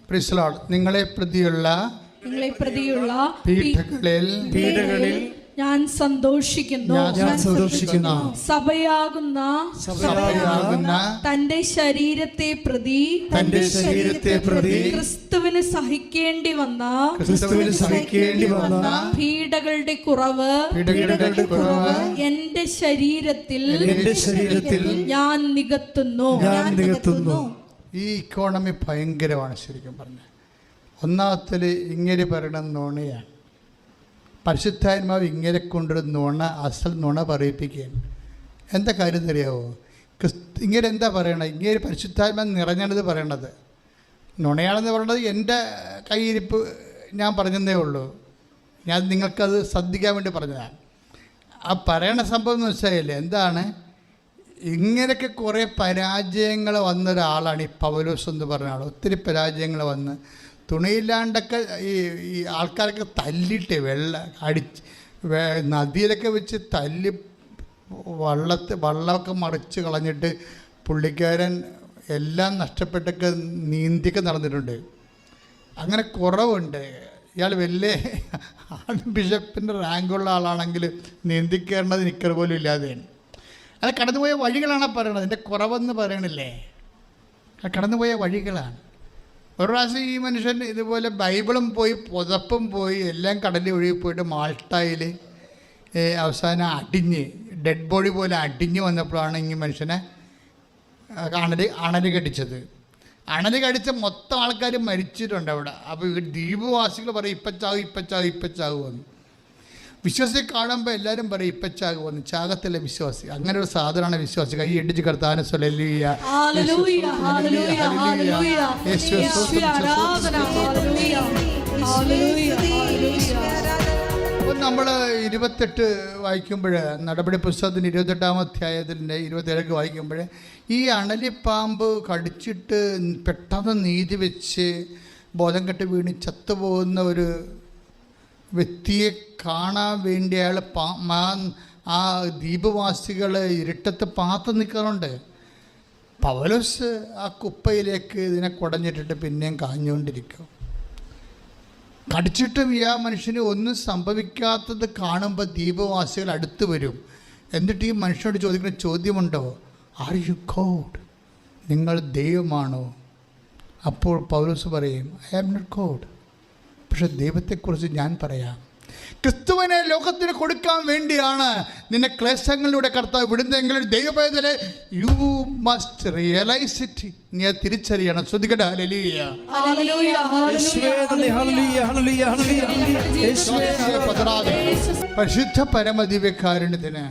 Praise Lord. നിങ്ങളെ പ്രതിയുള്ള പീഡകളിൽ ഞാൻ സന്തോഷിക്കുന്നു. സഭയാകുന്ന തന്റെ ശരീരത്തെ പ്രതി ക്രിസ്തുവിന് സഹിക്കേണ്ടി വന്ന പീഡകളുടെ കുറവ് എന്റെ ശരീരത്തിൽ ഞാൻ നികത്തുന്നു. ഈ ഇക്കോണമി ഭയങ്കരമാണ് ശരിക്കും പറഞ്ഞാൽ. ഒന്നാമത്തിൽ ഇങ്ങനെ പറയണ നുണയാണ്. പരിശുദ്ധാത്മാവ് ഇങ്ങനെ കൊണ്ടൊരു നുണ, അസൽ നുണ പറയിപ്പിക്കുകയാണ്. എന്താ കാര്യം അറിയാവോ? ഇങ്ങനെ എന്താ പറയണത്? ഇങ്ങനെ പരിശുദ്ധാത്മാവ് നിറഞ്ഞത് പറയണത് നുണയാണെന്ന് പറയണത് എൻ്റെ കയ്യിരിപ്പ് ഞാൻ പറഞ്ഞതേ ഉള്ളൂ. ഞാൻ നിങ്ങൾക്കത് ശ്രദ്ധിക്കാൻ വേണ്ടി പറഞ്ഞതാണ്. ആ പറയണ സംഭവം എന്ന് വെച്ചാൽ എന്താണ്, ഇങ്ങനെയൊക്കെ കുറേ പരാജയങ്ങൾ വന്നൊരാളാണ് ഈ പൗലോസ് എന്ന് പറഞ്ഞ ആൾ. ഒത്തിരി പരാജയങ്ങൾ വന്ന് തുണിയില്ലാണ്ടൊക്കെ ഈ ആൾക്കാരൊക്കെ തല്ലിയിട്ട് നദിയിലൊക്കെ വെച്ച് തല്ലി വള്ളമൊക്കെ മറിച്ച് കളഞ്ഞിട്ട് പുള്ളിക്കാരൻ എല്ലാം നഷ്ടപ്പെട്ടൊക്കെ നീന്തിയൊക്കെ നടന്നിട്ടുണ്ട്. അങ്ങനെ കുറവുണ്ട്. ഇയാൾ വലിയ ബിഷപ്പിൻ്റെ റാങ്കുള്ള ആളാണെങ്കിൽ നീന്തിക്കയറേണ്ടത് നിക്കർ പോലും ഇല്ലാതെയാണ്. അത് കടന്നുപോയ വഴികളാണ് പറയണത്. അതിൻ്റെ കുറവെന്ന് പറയണില്ലേ, അത് കടന്നുപോയ വഴികളാണ്. ഒരു പ്രാവശ്യം ഈ മനുഷ്യൻ ഇതുപോലെ ബൈബിളും പോയി പുതപ്പും പോയി എല്ലാം കടലിൽ ഒഴുകി പോയിട്ട് മാൾട്ടായിൽ അവസാനം ഡെഡ് ബോഡി പോലെ അടിഞ്ഞ് വന്നപ്പോഴാണ് ഈ മനുഷ്യനെ അണല് കടിച്ചത്. അണല് കടിച്ച മൊത്തം ആൾക്കാർ മരിച്ചിട്ടുണ്ട് അവിടെ. അപ്പോൾ ഈ ദ്വീപവാസികൾ പറയും ഇപ്പച്ചാകുമെന്ന്. വിശ്വാസിയെ കാണുമ്പോൾ എല്ലാവരും പറയും ഇപ്പച്ചാകുമെന്ന്. ചാകത്തില്ല വിശ്വാസി. അങ്ങനെ ഒരു സാധനമാണ് വിശ്വാസി. കൈ ഇടിച്ച് കർത്താവിനെ അപ്പോൾ നമ്മൾ 28 വായിക്കുമ്പോൾ, നടപടി പുസ്തകത്തിൻ്റെ 28-ാം അധ്യായത്തിൻ്റെ 27 വായിക്കുമ്പോൾ ഈ അണലിപ്പാമ്പ് കടിച്ചിട്ട് പെട്ടെന്ന് നീതി വെച്ച് ബോധം കെട്ട് വീണ് ചത്തുപോകുന്ന ഒരു വ്യക്തിയെ കാണാൻ വേണ്ടി അയാൾ ആ ദ്വീപവാസികൾ ഇരുട്ടത്ത് പാത്ത് നിൽക്കാറുണ്ട്. പൗലോസ് ആ കുപ്പയിലേക്ക് ഇതിനെ കുടഞ്ഞിട്ടിട്ട് പിന്നെയും കാഞ്ഞുകൊണ്ടിരിക്കും. കടിച്ചിട്ടും ഈ മനുഷ്യന് ഒന്നും സംഭവിക്കാത്തത് കാണുമ്പോൾ ദ്വീപവാസികൾ അടുത്ത് വരും. എന്നിട്ട് ഈ മനുഷ്യനോട് ചോദിക്കുന്ന ചോദ്യമുണ്ടോ, ആർ യു ഗോഡ്? നിങ്ങൾ ദൈവമാണോ? അപ്പോൾ പൗലോസ് പറയും, ഐ ആം നോട്ട് ഗോഡ്. പക്ഷെ ദൈവത്തെക്കുറിച്ച് ഞാൻ പറയാം. ക്രിസ്തുവിനെ ലോകത്തിന് കൊടുക്കാൻ വേണ്ടിയാണ് നിന്നെ ക്ലേശങ്ങളിലൂടെ കർത്താവ് വിടുന്നതെങ്കിലും ദൈവപൈതലെ യു മസ്റ്റ് റിയലൈസ് ഇറ്റ്. നീ അത് തിരിച്ചറിയണം. ശ്രദ്ധിക്കട്ടെ. പരിശുദ്ധ പരമദിവ്യകാരുണ്യത്തിന്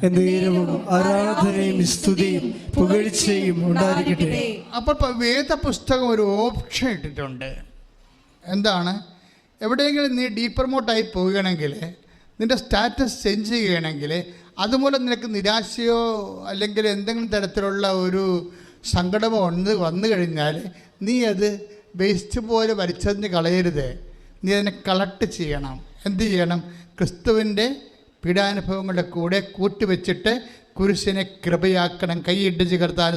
ആരാധനയും സ്തുതിയും പുകഴ്ചയും ഉണ്ടായിരിക്കട്ടെ. അപ്പോൾ വേദപുസ്തകം ഒരു ഓപ്ഷൻ ഇട്ടിട്ടുണ്ട്. എന്താണ്? എവിടെയെങ്കിലും നീ ഡീപ്രമോട്ടായി പോവുകയാണെങ്കിൽ, നിൻ്റെ സ്റ്റാറ്റസ് ചേഞ്ച് ചെയ്യുകയാണെങ്കിൽ, അതുമൂലം നിനക്ക് നിരാശയോ അല്ലെങ്കിൽ എന്തെങ്കിലും തരത്തിലുള്ള ഒരു സങ്കടമോ വന്നു കഴിഞ്ഞാൽ നീ അത് വേസ്റ്റ് പോലെ വലിച്ചെറിഞ്ഞ് കളയരുത്. നീ അതിനെ കളക്ട് ചെയ്യണം. എന്ത് ചെയ്യണം? ക്രിസ്തുവിൻ്റെ പീഡാനുഭവങ്ങളുടെ കൂടെ കൂട്ടിവെച്ചിട്ട് കുരിശിനെ കൃപയാക്കണം. കൈയിടിച്ച് കർത്താൻ.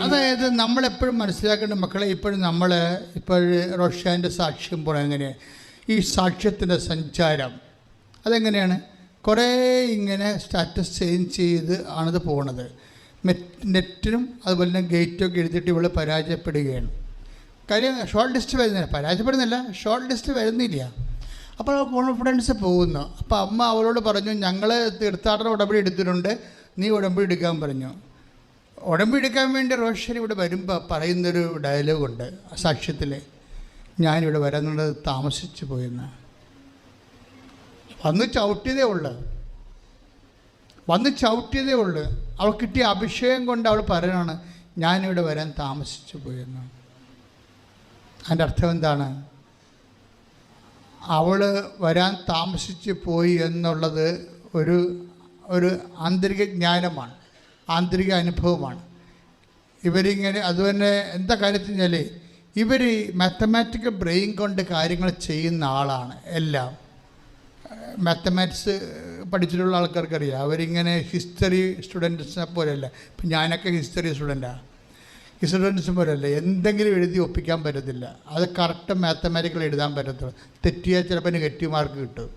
അതായത് നമ്മളെപ്പോഴും മനസ്സിലാക്കേണ്ട മക്കളെ, ഇപ്പോഴും റോഷാൻ്റെ സാക്ഷ്യം പോലെ എങ്ങനെയാണ് ഈ സാക്ഷ്യത്തിൻ്റെ സഞ്ചാരം അതെങ്ങനെയാണ്? കുറേ ഇങ്ങനെ സ്റ്റാറ്റസ് ചേഞ്ച് ചെയ്ത് ആണത് പോണത്. നെറ്റിനും അതുപോലെ തന്നെ ഗേറ്റൊക്കെ എഴുതിയിട്ട് ഇവൾ പരാജയപ്പെടുകയാണ്. കാര്യം ഷോർട്ട് ലിസ്റ്റ് വരുന്നില്ല. പരാജയപ്പെടുന്നില്ല, ഷോർട്ട് ലിസ്റ്റ് വരുന്നില്ല. അപ്പോൾ കോൺഫിഡൻസ് പോകുന്നു. അപ്പോൾ അമ്മ അവളോട് പറഞ്ഞു, ഞങ്ങൾ തീർത്ഥാടന ഉടമ്പടി എടുത്തിട്ടുണ്ട്, നീ ഉടമ്പടി എടുക്കാൻ പറഞ്ഞു. ഉടമ്പടി എടുക്കാൻ വേണ്ടി റോഷൻ ഇവിടെ വരുമ്പോൾ പറയുന്നൊരു ഡയലോഗുണ്ട് സാക്ഷ്യത്തിൽ, ഞാനിവിടെ വരാനുള്ളത് താമസിച്ചു പോയെന്ന്. വന്ന് ചവിട്ടിയതേ ഉള്ളു. അവൾ കിട്ടിയ അഭിഷേകം കൊണ്ട് അവൾ പറയണാണ്, ഞാനിവിടെ വരാൻ താമസിച്ചു പോയെന്ന്. അതിൻ്റെ അർത്ഥം എന്താണ്? അവൾ വരാൻ താമസിച്ച് പോയി എന്നുള്ളത് ഒരു ആന്തരിക ജ്ഞാനമാണ്, ആന്തരിക അനുഭവമാണ്. ഇവരിങ്ങനെ അതുതന്നെ എന്താ കാര്യത്തിൽ കഴിഞ്ഞാൽ ഇവർ മാത്തമാറ്റിക്കൽ ബ്രെയിൻ കൊണ്ട് കാര്യങ്ങൾ ചെയ്യുന്ന ആളാണ്. എല്ലാം മാത്തമാറ്റിക്സ് പഠിച്ചിട്ടുള്ള ആൾക്കാർക്കറിയാം. അവരിങ്ങനെ ഹിസ്റ്ററി സ്റ്റുഡൻസിനെ പോലെയല്ല. ഇപ്പം ഞാനൊക്കെ ഹിസ്റ്ററി സ്റ്റുഡൻറ്റാണ്. സ്റ്റുഡൻസ് പോലെയല്ല എന്തെങ്കിലും എഴുതി ഒപ്പിക്കാൻ പറ്റത്തില്ല. അത് കറക്റ്റ് മാത്തമാറ്റിക്കൽ എഴുതാൻ പറ്റത്തുള്ളൂ. തെറ്റിയാൽ ചിലപ്പോൾ നെഗറ്റീവ് മാർക്ക് കിട്ടും.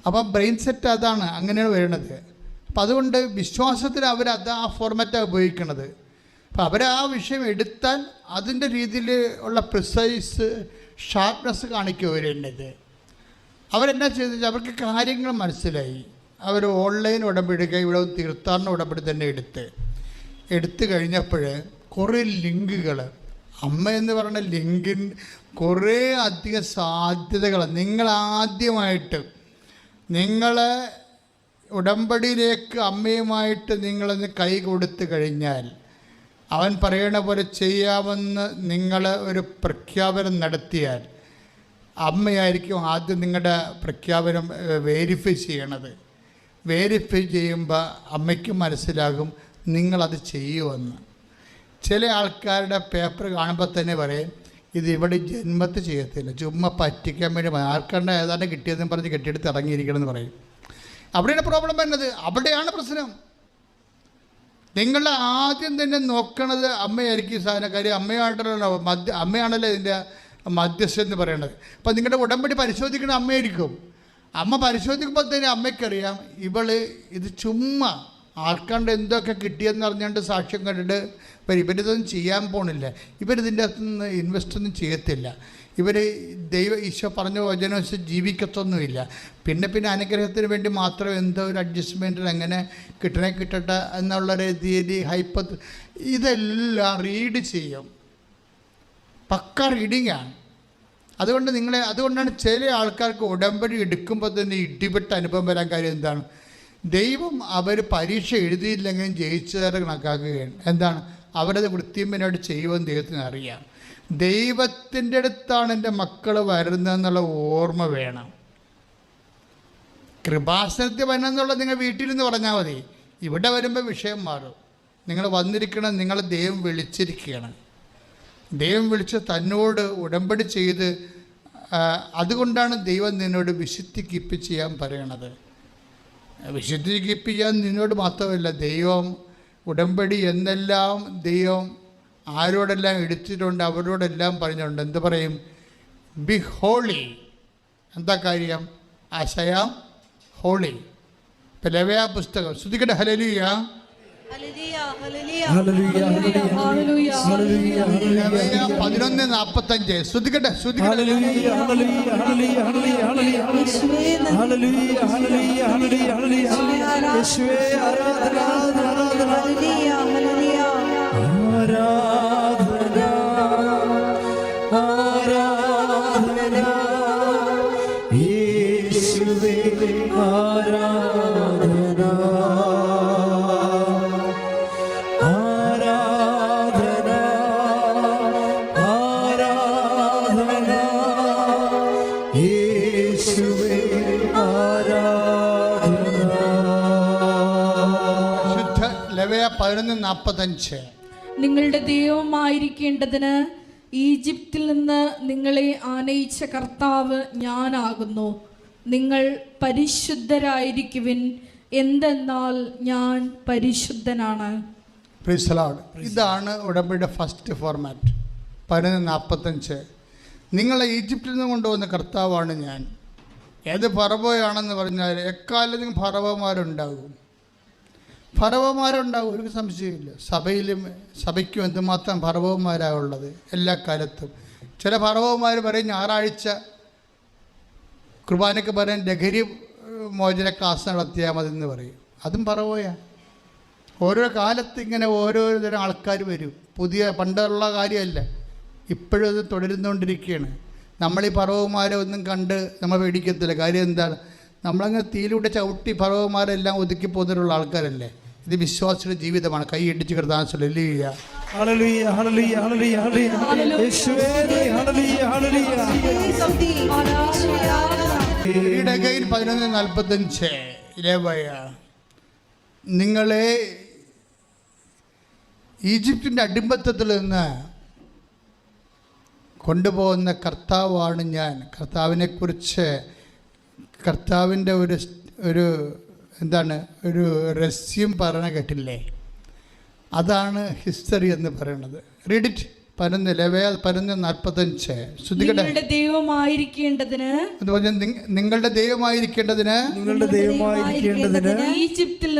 അപ്പം ബ്രെയിൻ സെറ്റ് അതാണ്, അങ്ങനെയാണ് വരുന്നത്. അപ്പം അതുകൊണ്ട് വിശ്വാസത്തിൽ അവരത് ആ ഫോർമാറ്റാണ് ഉപയോഗിക്കുന്നത്. അപ്പം അവർ ആ വിഷയം എടുത്താൽ അതിൻ്റെ രീതിയിൽ ഉള്ള പ്രിസൈസ് ഷാർപ്നെസ് കാണിക്കും അവരെന്നത്. അവരെന്നാ ചെയ്തെന്ന് അവർക്ക് കാര്യങ്ങൾ മനസ്സിലായി. അവർ ഓൺലൈൻ ഉടമ്പടി ഇവിടെ തീർത്ഥാടന ഉടമ്പടി തന്നെ എടുത്തു കഴിഞ്ഞപ്പോൾ കുറേ ലിങ്കുകൾ, അമ്മ എന്ന് പറയുന്ന ലിങ്കിൻ കുറേ അധികം സാധ്യതകൾ. നിങ്ങളാദ്യമായിട്ട് നിങ്ങളെ ഉടമ്പടിയിലേക്ക് അമ്മയുമായിട്ട് നിങ്ങളൊന്ന് കൈ കൊടുത്തു കഴിഞ്ഞാൽ അവൻ പറയണ പോലെ ചെയ്യാമെന്ന് നിങ്ങൾ ഒരു പ്രഖ്യാപനം നടത്തിയാൽ അമ്മയായിരിക്കും ആദ്യം നിങ്ങളുടെ പ്രഖ്യാപനം വേരിഫൈ ചെയ്യണത്. വേരിഫൈ ചെയ്യുമ്പോൾ അമ്മയ്ക്ക് മനസ്സിലാകും നിങ്ങളത് ചെയ്യുമെന്ന്. ചില ആൾക്കാരുടെ പേപ്പർ കാണുമ്പോൾ തന്നെ പറയും ഇത് ഇവിടെ ജന്മത്ത് ചെയ്യത്തില്ല, ചുമ്മാ പറ്റിക്കാൻ വേണ്ടി ആർക്കണ്ട ഏതാണ്ട് കിട്ടിയതെന്ന് പറഞ്ഞ് കെട്ടിയെടുത്ത് ഇറങ്ങിയിരിക്കണമെന്ന് പറയും. അവിടെയാണ് പ്രോബ്ലം വരുന്നത്, അവിടെയാണ് പ്രശ്നം. നിങ്ങൾ ആദ്യം തന്നെ നോക്കണത് അമ്മയായിരിക്കും സാധനം. കാര്യം അമ്മയാണല്ലോ അമ്മയാണല്ലോ ഇതിൻ്റെ മധ്യസ്ഥ എന്ന് പറയണത്. അപ്പം നിങ്ങളുടെ ഉടമ്പടി പരിശോധിക്കുന്ന അമ്മയായിരിക്കും. അമ്മ പരിശോധിക്കുമ്പോൾ തന്നെ അമ്മയ്ക്കറിയാം ഇത് ചുമ്മാ ആർക്കാണ്ട് എന്തൊക്കെ കിട്ടിയെന്ന് അറിഞ്ഞുകൊണ്ട് സാക്ഷ്യം കണ്ടിട്ട് ഇവരിതൊന്നും ചെയ്യാൻ പോണില്ല, ഇവരിതിൻ്റെ അകത്തുനിന്ന് ഇൻവെസ്റ്റൊന്നും ചെയ്യത്തില്ല, ഇവർ ഈശോ പറഞ്ഞ വചനം ജീവിക്കത്തൊന്നുമില്ല. പിന്നെ അനുഗ്രഹത്തിന് വേണ്ടി മാത്രം എന്തോ ഒരു അഡ്ജസ്റ്റ്മെൻറ്റിൽ എങ്ങനെ കിട്ടട്ടെ എന്നുള്ള രീതിയിൽ ഇതെല്ലാം റീഡ് ചെയ്യും. പക്ക റീഡിങ്ങാണ്. അതുകൊണ്ടാണ് ചില ആൾക്കാർക്ക് ഉടമ്പടി എടുക്കുമ്പോൾ തന്നെ ഇടിപെട്ട അനുഭവം വരാൻ കാര്യം എന്താണ്? ദൈവം അവർ പരീക്ഷ എഴുതിയില്ലെങ്കിലും ജയിച്ചതായിട്ട് കണക്കാക്കുകയാണ്. എന്താണ്? അവരത് വൃത്തിയമ്പനായിട്ട് ചെയ്യുമെന്ന് ദൈവത്തിന് അറിയാം. ദൈവത്തിൻ്റെ അടുത്താണ് എൻ്റെ മക്കൾ വരുന്നതെന്നുള്ള ഓർമ്മ വേണം. കൃപാസനത്തിൽ വരുന്നതെന്നുള്ളത് നിങ്ങൾ വീട്ടിൽ നിന്ന് പറഞ്ഞാൽ മതി. ഇവിടെ വരുമ്പോൾ വിഷയം മാറും. നിങ്ങൾ വന്നിരിക്കണം, നിങ്ങളെ ദൈവം വിളിച്ചിരിക്കുകയാണ്. ദൈവം വിളിച്ച് തന്നോട് ഉടമ്പടി ചെയ്ത്, അതുകൊണ്ടാണ് ദൈവം നിന്നോട് വിശുദ്ധി കീപ്പ് ചെയ്യാൻ പറയണത്. വിശുദ്ധി കീപ്പ് ചെയ്യാൻ നിന്നോട് മാത്രമല്ല, ദൈവം ഉടമ്പടി എന്നെല്ലാം ദൈവം ആരോടെല്ലാം എടുത്തിട്ടുണ്ട് അവരോടെല്ലാം പറഞ്ഞിട്ടുണ്ട്. എന്ത് പറയും? Be holy. എന്താ കാര്യം? ആശയാം ഹോളി. ഇപ്പം ലെവ്യ പുസ്തകം ശ്രുതിക്കട്ടെ. ഹല്ലേലൂയ. 11:45 ശ്രുതിക്കട്ടെ. ലെവ്യ 11:45 നിങ്ങളുടെ ദൈവമായിരിക്കേണ്ടതിന് ഈജിപ്തിൽ നിന്ന് നിങ്ങളെ ആനയിച്ച കർത്താവ് ഞാനാകുന്നു. നിങ്ങൾ പരിശുദ്ധരായിരിക്കുവിൻ, എന്തെന്നാൽ ഞാൻ പരിശുദ്ധനാണ്. Praise the lord. ഇതാണ് ഉടമ്പടിയുടെ ഫസ്റ്റ് ഫോർമാറ്റ്. 11:45. നിങ്ങളെ ഈജിപ്തിൽ നിന്ന് കൊണ്ടുവന്ന കർത്താവാണ് ഞാൻ. ഏത് ഫറവോയാണെന്ന് പറഞ്ഞാൽ എക്കാലത്തും ഫറവോമാരുണ്ടാകും, ഒരു സംശയമില്ല. സഭയ്ക്കും എന്തുമാത്രം ഫറവോമാരാണ് ഉള്ളത് എല്ലാ കാലത്തും. ചില ഫറവോമാർ പറയും ഞായറാഴ്ച കുർബാനയ്ക്ക് പറയാൻ ലഹരി മോചന ക്ലാസ് നടത്തിയാൽ മതി എന്ന് പറയും. അതും ഫറവോയാണ്. ഓരോ കാലത്ത് ഇങ്ങനെ ഓരോരുത്തരം ആൾക്കാർ വരും. പണ്ടുള്ള കാര്യമല്ല, ഇപ്പോഴും അത് തുടരുന്നുകൊണ്ടിരിക്കുകയാണ്. നമ്മളീ ഫറവോമാരെ ഒന്നും കണ്ട് നമ്മൾ പേടിക്കത്തില്ല. കാര്യം എന്താണ്? നമ്മളങ്ങനെ തീയിലൂടെ ചവിട്ടി ഫറവോമാരെല്ലാം ഒതുക്കി പോകുന്നതിലുള്ള ആൾക്കാരല്ലേ. ഇത് വിശ്വാസിയുടെ ജീവിതമാണ്. കൈ ഇടിച്ച് കിടത്താൻ ഇടകയിൽ 11:45 നിങ്ങളെ ഈജിപ്തിൻ്റെ അടിമത്തത്തിൽ നിന്ന് കൊണ്ടുപോകുന്ന കർത്താവാണ് ഞാൻ. കർത്താവിനെക്കുറിച്ച് കർത്താവിൻ്റെ ഒരു എന്താണ് ഒരു രഹസ്യം പറഞ്ഞ കേട്ടില്ലേ? അതാണ് ഹിസ്റ്ററി എന്ന് പറയുന്നത്. Read it. 11:45 നിങ്ങളുടെ ദൈവമായിരിക്കേണ്ടതിന് നിങ്ങളുടെ ദൈവമായിരിക്കേണ്ടതിന് ഈജിപ്തിൽ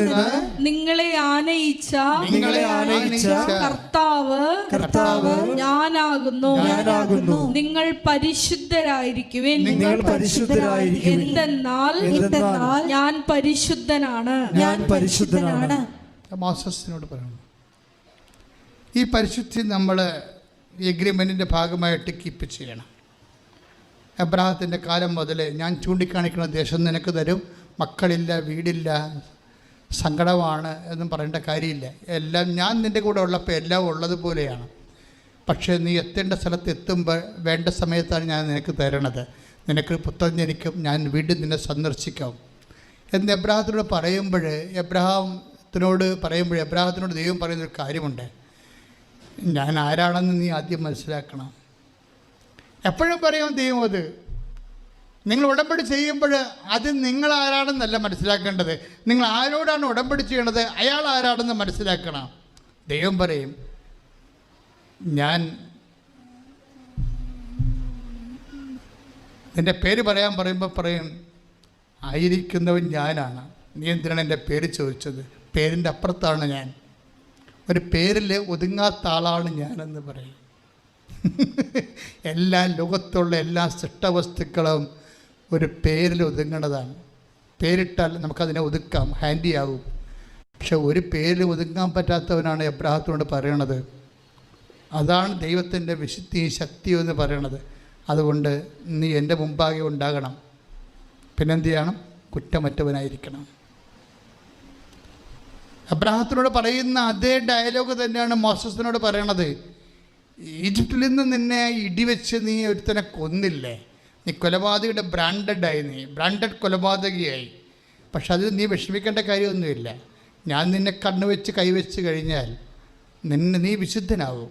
നിന്ന് നിങ്ങളെ ആനയിച്ച കർത്താവ് ഞാനാകുന്നു. നിങ്ങൾ പരിശുദ്ധരായിരിക്കുവിൻ. എന്തെന്നാൽ ഞാൻ പരിശുദ്ധനാണ്. മോസസിനോട് പറയണം. ഈ പരിശുദ്ധി നമ്മൾ എഗ്രിമെൻറ്റിൻ്റെ ഭാഗമായിട്ട് കീപ്പ് ചെയ്യണം. അബ്രാഹത്തിൻ്റെ കാലം മുതൽ ഞാൻ ചൂണ്ടിക്കാണിക്കുന്ന ദേശം നിനക്ക് തരും, മക്കളില്ല, വീടില്ല, സങ്കടമാണ് എന്നും പറയേണ്ട കാര്യമില്ല. എല്ലാം ഞാൻ നിൻ്റെ കൂടെ ഉള്ളപ്പോൾ എല്ലാം ഉള്ളതുപോലെയാണ്. പക്ഷേ നീ എത്തേണ്ട സ്ഥലത്ത് എത്തുമ്പോൾ വേണ്ട സമയത്താണ് ഞാൻ നിനക്ക് തരണത്. നിനക്ക് പുത്രൻ ജനിക്കും, ഞാൻ വീണ്ടും നിന്നെ സന്ദർശിക്കാം എന്ന് എബ്രാഹത്തിനോട് പറയുമ്പോൾ എബ്രാഹത്തിനോട് ദൈവം പറയുന്നൊരു കാര്യമുണ്ട്. ഞാൻ ആരാണെന്ന് നീ ആദ്യം മനസ്സിലാക്കണം. എപ്പോഴും പറയും ദൈവം, അത് നിങ്ങൾ ഉടമ്പടി ചെയ്യുമ്പോൾ അത് നിങ്ങൾ ആരാണെന്നല്ല മനസ്സിലാക്കേണ്ടത്, നിങ്ങൾ ആരോടാണ് ഉടമ്പടി ചെയ്യണത് അയാൾ ആരാണെന്ന് മനസ്സിലാക്കണം. ദൈവം പറയും, ഞാൻ നിൻ്റെ പേര് പറയാൻ പറയുമ്പോൾ പറയും, ആയിരിക്കുന്നവൻ ഞാനാണ്, നീ എന്തിനാണ് എൻ്റെ പേര് ചോദിച്ചത്? പേരിൻ്റെ അപ്പുറത്താണ് ഞാൻ, ഒരു പേരിൽ ഒതുങ്ങാത്ത ആളാണ് ഞാനെന്ന് പറയും. എല്ലാ ലോകത്തുള്ള എല്ലാ സൃഷ്ടവസ്തുക്കളും ഒരു പേരിൽ ഒതുങ്ങണതാണ്. പേരിട്ടാൽ നമുക്കതിനെ ഒതുക്കാം, ഹാൻഡി ആകും. പക്ഷെ ഒരു പേരിൽ ഒതുങ്ങാൻ പറ്റാത്തവനാണ് എബ്രാഹത്തിനോട് പറയണത്. അതാണ് ദൈവത്തിൻ്റെ വിശുദ്ധിയും ശക്തിയും എന്ന് പറയണത്. അതുകൊണ്ട് നീ എൻ്റെ മുമ്പാകെ ഉണ്ടാകണം, പിന്നെന്ത് ചെയ്യണം? കുറ്റമറ്റവനായിരിക്കണം. അബ്രാഹത്തിനോട് പറയുന്ന അതേ ഡയലോഗ് തന്നെയാണ് മോസസിനോട് പറയണത്. ഈജിപ്തിൽ നിന്ന് നിന്നെ ഇടിവെച്ച് നീ ഒരുത്തനെ കൊന്നില്ലേ, നീ കൊലപാതകയുടെ ബ്രാൻഡഡ് കൊലപാതകയായി. പക്ഷെ അത് നീ വിഷമിക്കേണ്ട കാര്യമൊന്നുമില്ല. ഞാൻ നിന്നെ കണ്ണുവെച്ച് കൈവച്ച് കഴിഞ്ഞാൽ നീ വിശുദ്ധനാകും.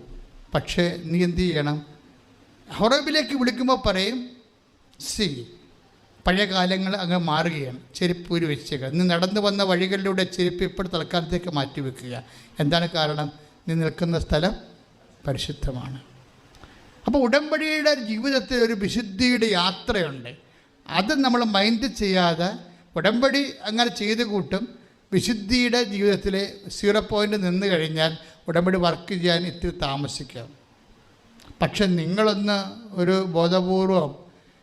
പക്ഷേ നീ എന്ത് ചെയ്യണം? ഹൊറേബിലേക്ക് വിളിക്കുമ്പോൾ പറയും, പഴയ കാലങ്ങൾ അങ്ങ് മാറുകയാണ്, ചെരുപ്പ് ഊരി വെച്ചേക്കുക. നീ നടന്നു വന്ന വഴികളിലൂടെ ചെരുപ്പ് ഇപ്പോൾ തൽക്കാലത്തേക്ക് മാറ്റി വെക്കുക. എന്താണ് കാരണം? നീ നിൽക്കുന്ന സ്ഥലം പരിശുദ്ധമാണ്. അപ്പോൾ ഉടമ്പടിയുടെ ജീവിതത്തിൽ ഒരു വിശുദ്ധിയുടെ യാത്രയുണ്ട്. അത് നമ്മൾ മൈൻഡ് ചെയ്യാതെ ഉടമ്പടി അങ്ങനെ ചെയ്ത് കൂട്ടും. വിശുദ്ധിയുടെ ജീവിതത്തിൽ 0 പോയിൻ്റ് നിന്ന് കഴിഞ്ഞാൽ ഉടമ്പടി വർക്ക് ചെയ്യാൻ ഇത്തിരി താമസിക്കാം. പക്ഷെ നിങ്ങളൊന്ന് ഒരു ബോധപൂർവം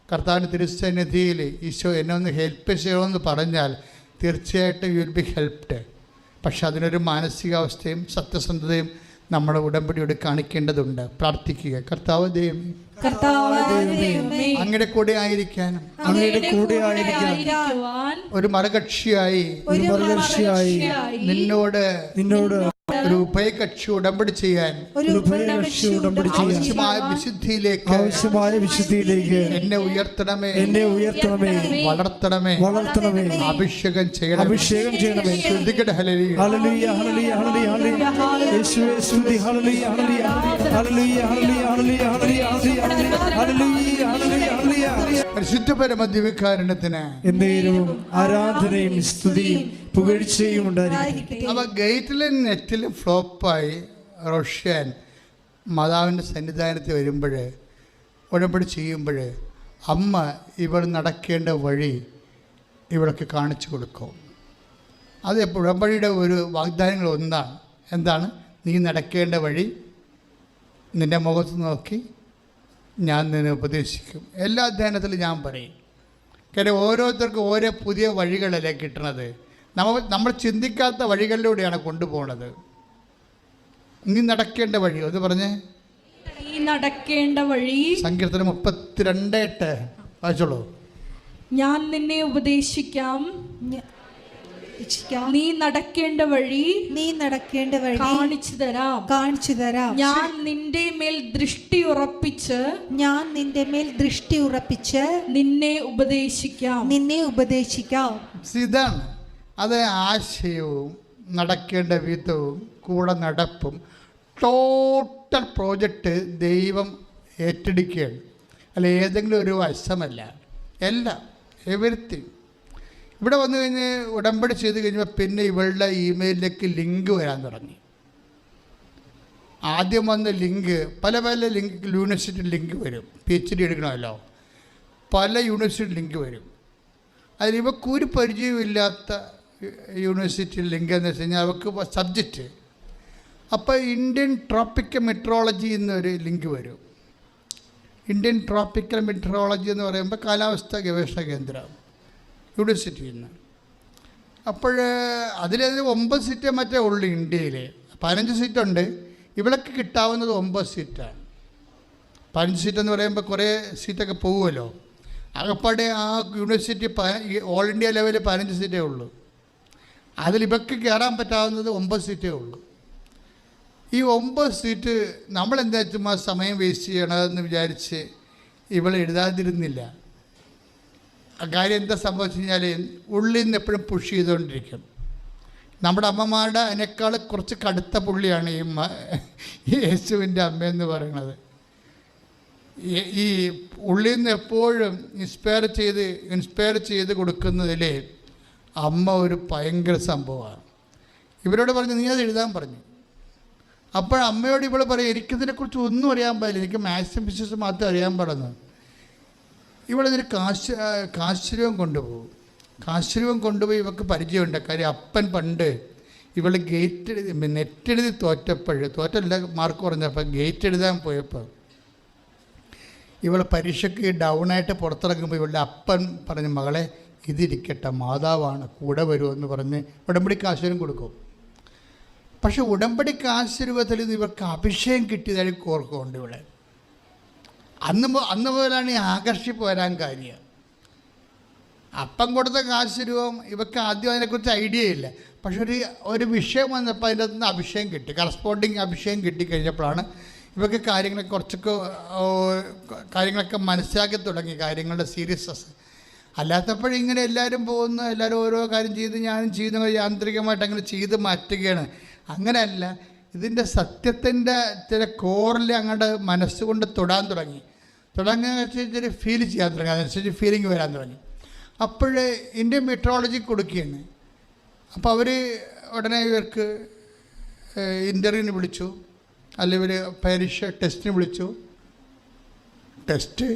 കർത്താവിൻ്റെ തിരുസന്നിധിയിൽ ഈശോ എന്നെ ഒന്ന് ഹെൽപ്പ് ചെയ്യണമെന്ന് പറഞ്ഞാൽ തീർച്ചയായിട്ടും യു വിൽ ബി ഹെൽപ്ഡ്. പക്ഷെ അതിനൊരു മാനസികാവസ്ഥയും സത്യസന്ധതയും നമ്മുടെ ഉടമ്പടിയോട് കാണിക്കേണ്ടതുണ്ട്. പ്രാർത്ഥിക്കുക, കർത്താവ് ദൈവമേ, അങ്ങയുടെ കൂടെ ആയിരിക്കാനും ഒരു മറുകക്ഷിയായി നിന്നോട് ഒരു ഉഭയകക്ഷി ഉടമ്പടി ചെയ്യാൻ ആവശ്യമായ വിശുദ്ധിയിലേക്ക് എന്നെ ഉയർത്തണമേ, വളർത്തണമേ, അഭിഷേകം ചെയ്യണമേ. ശ്രദ്ധിക്കട്ടെ. ഹല്ലേലൂയ, ഹല്ലേലൂയ, ഹല്ലേലൂയ, ഹല്ലേലൂയ, യേശുവേ സ്തുതി. Hallelujah, hallelujah, hallelujah, hallelujah, hallelujah, hallelujah. പരിശുദ്ധ പരമദിവ്യകാരുണ്യത്തിന് എന്നേരവും ആരാധനയും സ്തുതിയും പുകഴ്ചയും ഉണ്ടായിരിക്കട്ടെ. അപ്പോൾ ഗേറ്റിലും നെറ്റിലും ഫ്ലോപ്പായി റഷ്യൻ മാതാവിൻ്റെ സന്നിധാനത്തിൽ വരുമ്പോൾ ഉടമ്പടി ചെയ്യുമ്പോൾ അമ്മ ഇവൾ നടക്കേണ്ട വഴി ഇവൾക്ക് കാണിച്ചു കൊടുക്കും. അത് ഉടമ്പടിയുടെ ഒരു വാഗ്ദാനങ്ങൾ ഒന്നാണ്. എന്താണ്? നീ നടക്കേണ്ട വഴി നിൻ്റെ മുഖത്ത് നോക്കി ഞാൻ നിന്നെ ഉപദേശിക്കും. എല്ലാ അധ്യയനത്തിലും ഞാൻ പറയും. കാര്യം ഓരോരുത്തർക്കും ഓരോ പുതിയ വഴികളല്ലേ കിട്ടണത്. നമ്മൾ ചിന്തിക്കാത്ത വഴികളിലൂടെയാണ് കൊണ്ടുപോകുന്നത്. നീ നടക്കേണ്ട വഴി ഒന്ന് പറഞ്ഞേ. നീ നടക്കേണ്ട വഴി. സങ്കീർത്തനം 32:8 വായിച്ചോളൂ. ഞാൻ നിന്നെ ഉപദേശിക്കാം, നീ നടക്കേണ്ട വഴി കാണിച്ചു തരാം. ഞാൻ നിന്റെ മേൽ ദൃഷ്ടി ഉറപ്പിച്ച് നിന്നെ ഉപദേശിക്കാം. ഇതാണ് അത്. ആശയവും നടക്കേണ്ട വിധവും കൂടെ നടപ്പും ടോട്ടൽ പ്രോജക്റ്റ് ദൈവം ഏറ്റെടുക്കുകയാണ്. അല്ല ഏതെങ്കിലും ഒരു വശമല്ല, എല്ലാം, എവരിത്തിങ്. ഇവിടെ വന്നു കഴിഞ്ഞ് ഉടമ്പടി ചെയ്ത് കഴിഞ്ഞപ്പോൾ പിന്നെ ഇവളുടെ ഇമെയിലിലേക്ക് ലിങ്ക് വരാൻ തുടങ്ങി. ആദ്യം വന്ന ലിങ്ക് പല ലിങ്ക് യൂണിവേഴ്സിറ്റി ലിങ്ക് വരും. PhD എടുക്കണമല്ലോ, പല യൂണിവേഴ്സിറ്റി ലിങ്ക് വരും. അതിൽ ഇവക്കൊരു പരിചയമില്ലാത്ത യൂണിവേഴ്സിറ്റി ലിങ്ക് എന്ന് വെച്ച് കഴിഞ്ഞാൽ അവർക്ക് സബ്ജക്റ്റ്. അപ്പോൾ ഇന്ത്യൻ ട്രോപ്പിക്കൽ മെട്രോളജി എന്നൊരു ലിങ്ക് വരും. ഇന്ത്യൻ ട്രോപ്പിക്കൽ മെട്രോളജി എന്ന് പറയുമ്പോൾ കാലാവസ്ഥാ ഗവേഷണ കേന്ദ്രം യൂണിവേഴ്സിറ്റിയിൽ നിന്ന്. അപ്പോൾ അതിലത് 9 സീറ്റേ മറ്റേ ഉള്ളൂ ഇന്ത്യയിൽ. 15 സീറ്റുണ്ട്. ഇവിടേക്ക് കിട്ടാവുന്നത് 9 സീറ്റാണ്. 15 സീറ്റെന്ന് പറയുമ്പോൾ കുറേ സീറ്റൊക്കെ പോകുമല്ലോ. ആകപ്പാടെ ആ യൂണിവേഴ്സിറ്റി ഓൾ ഇന്ത്യ ലെവലിൽ 15 സീറ്റേ ഉള്ളൂ. അതിൽ ഇവർക്ക് കയറാൻ പറ്റാവുന്നത് 9 സീറ്റേ ഉള്ളൂ. ഈ 9 സീറ്റ് നമ്മളെന്താ ചുമ്മാ സമയം വേസ്റ്റ് ചെയ്യണമെന്ന് വിചാരിച്ച് ഇവൾ എഴുതാതിരുന്നില്ല. ആ കാര്യം എന്താ സംഭവിച്ചു കഴിഞ്ഞാൽ ഉള്ളിൽ നിന്ന് എപ്പോഴും പുഷ് ചെയ്തുകൊണ്ടിരിക്കും. നമ്മുടെ അമ്മമാരുടെ അതിനേക്കാൾ കുറച്ച് കടുത്ത പുള്ളിയാണ് ഈ യേശുവിൻ്റെ അമ്മയെന്ന് പറയുന്നത്. ഈ ഉള്ളിൽ നിന്ന് എപ്പോഴും ഇൻസ്പയർ ചെയ്ത് കൊടുക്കുന്നതിൽ അമ്മ ഒരു ഭയങ്കര സംഭവമാണ്. ഇവരോട് പറഞ്ഞു നീ അത് എഴുതാൻ പറഞ്ഞു. അപ്പോൾ അമ്മയോട് ഇവൾ പറയും എനിക്കിതിനെക്കുറിച്ച് ഒന്നും അറിയാൻ പാടില്ല, എനിക്ക് മാത്സും ഫിസിക്സും മാത്രമേ അറിയാൻ പാടുന്നു. ഇവളിതിന് കാശുരൂപം കൊണ്ടുപോകും. കാശുരൂപം കൊണ്ടുപോയി ഇവൾക്ക് പരിചയമുണ്ട്. കാര്യം അപ്പൻ പണ്ട് ഇവൾ നെറ്റ് എഴുതി തോറ്റല്ല മാർക്ക് കുറഞ്ഞപ്പോൾ ഗേറ്റ് എഴുതാൻ പോയപ്പോൾ ഇവൾ പരീക്ഷയ്ക്ക് ഡൗണായിട്ട് പുറത്തിറങ്ങുമ്പോൾ ഇവളുടെ അപ്പൻ പറഞ്ഞ് മകളെ ഇതിരിക്കട്ടെ, മാതാവാണ് കൂടെ വരുമെന്ന് പറഞ്ഞ് ഉടമ്പടിക്ക് ആശീർവാദം കൊടുക്കും. പക്ഷെ ഉടമ്പടിക്ക് ആശീർവാദത്തിൽ ഇവർക്ക് അഭിഷേകം കിട്ടിയതായി ഓർക്കുന്നുണ്ട്. ഇവിടെ അന്ന് മുതലാണ് ഈ ആകർഷിപ്പ് വരാൻ കാര്യം. അപ്പം കൊടുത്ത കാശുരൂപം ഇവർക്ക് ആദ്യം അതിനെക്കുറിച്ച് ഐഡിയ ഇല്ല. പക്ഷെ ഒരു വിഷയം വന്നപ്പോൾ അതിൻ്റെ അകത്തുനിന്ന് അഭിഷേകം കിട്ടി, കറസ്പോണ്ടിങ് അഭിഷേകം കിട്ടിക്കഴിഞ്ഞപ്പോഴാണ് ഇവർക്ക് കാര്യങ്ങളൊക്കെ മനസ്സിലാക്കി തുടങ്ങി, കാര്യങ്ങളുടെ സീരിയസ്നെസ്. അല്ലാത്തപ്പോഴിങ്ങനെ എല്ലാവരും പോകുന്നു, എല്ലാവരും ഓരോ കാര്യം ചെയ്ത് ഞാനും ചെയ്യുന്ന യാന്ത്രികമായിട്ട് അങ്ങനെ ചെയ്ത് മാറ്റുകയാണ്. അങ്ങനെയല്ല, ഇതിൻ്റെ സത്യത്തിൻ്റെ ചില കോറിൽ അങ്ങോട്ട് മനസ്സുകൊണ്ട് തൊടാൻ തുടങ്ങി. തുടങ്ങുന്ന ഫീൽ ചെയ്യാൻ തുടങ്ങി, അതനുസരിച്ച് ഫീലിംഗ് വരാൻ തുടങ്ങി. അപ്പോൾ ഇന്ത്യൻ മെട്രോളജി കൊടുക്കുകയാണ്. അപ്പോൾ അവർ ഉടനെ ഇവർക്ക് ഇൻ്റർവ്യൂവിന് വിളിച്ചു, അല്ലെങ്കിൽ പരീക്ഷ ടെസ്റ്റിന് വിളിച്ചു. ടെസ്റ്റ്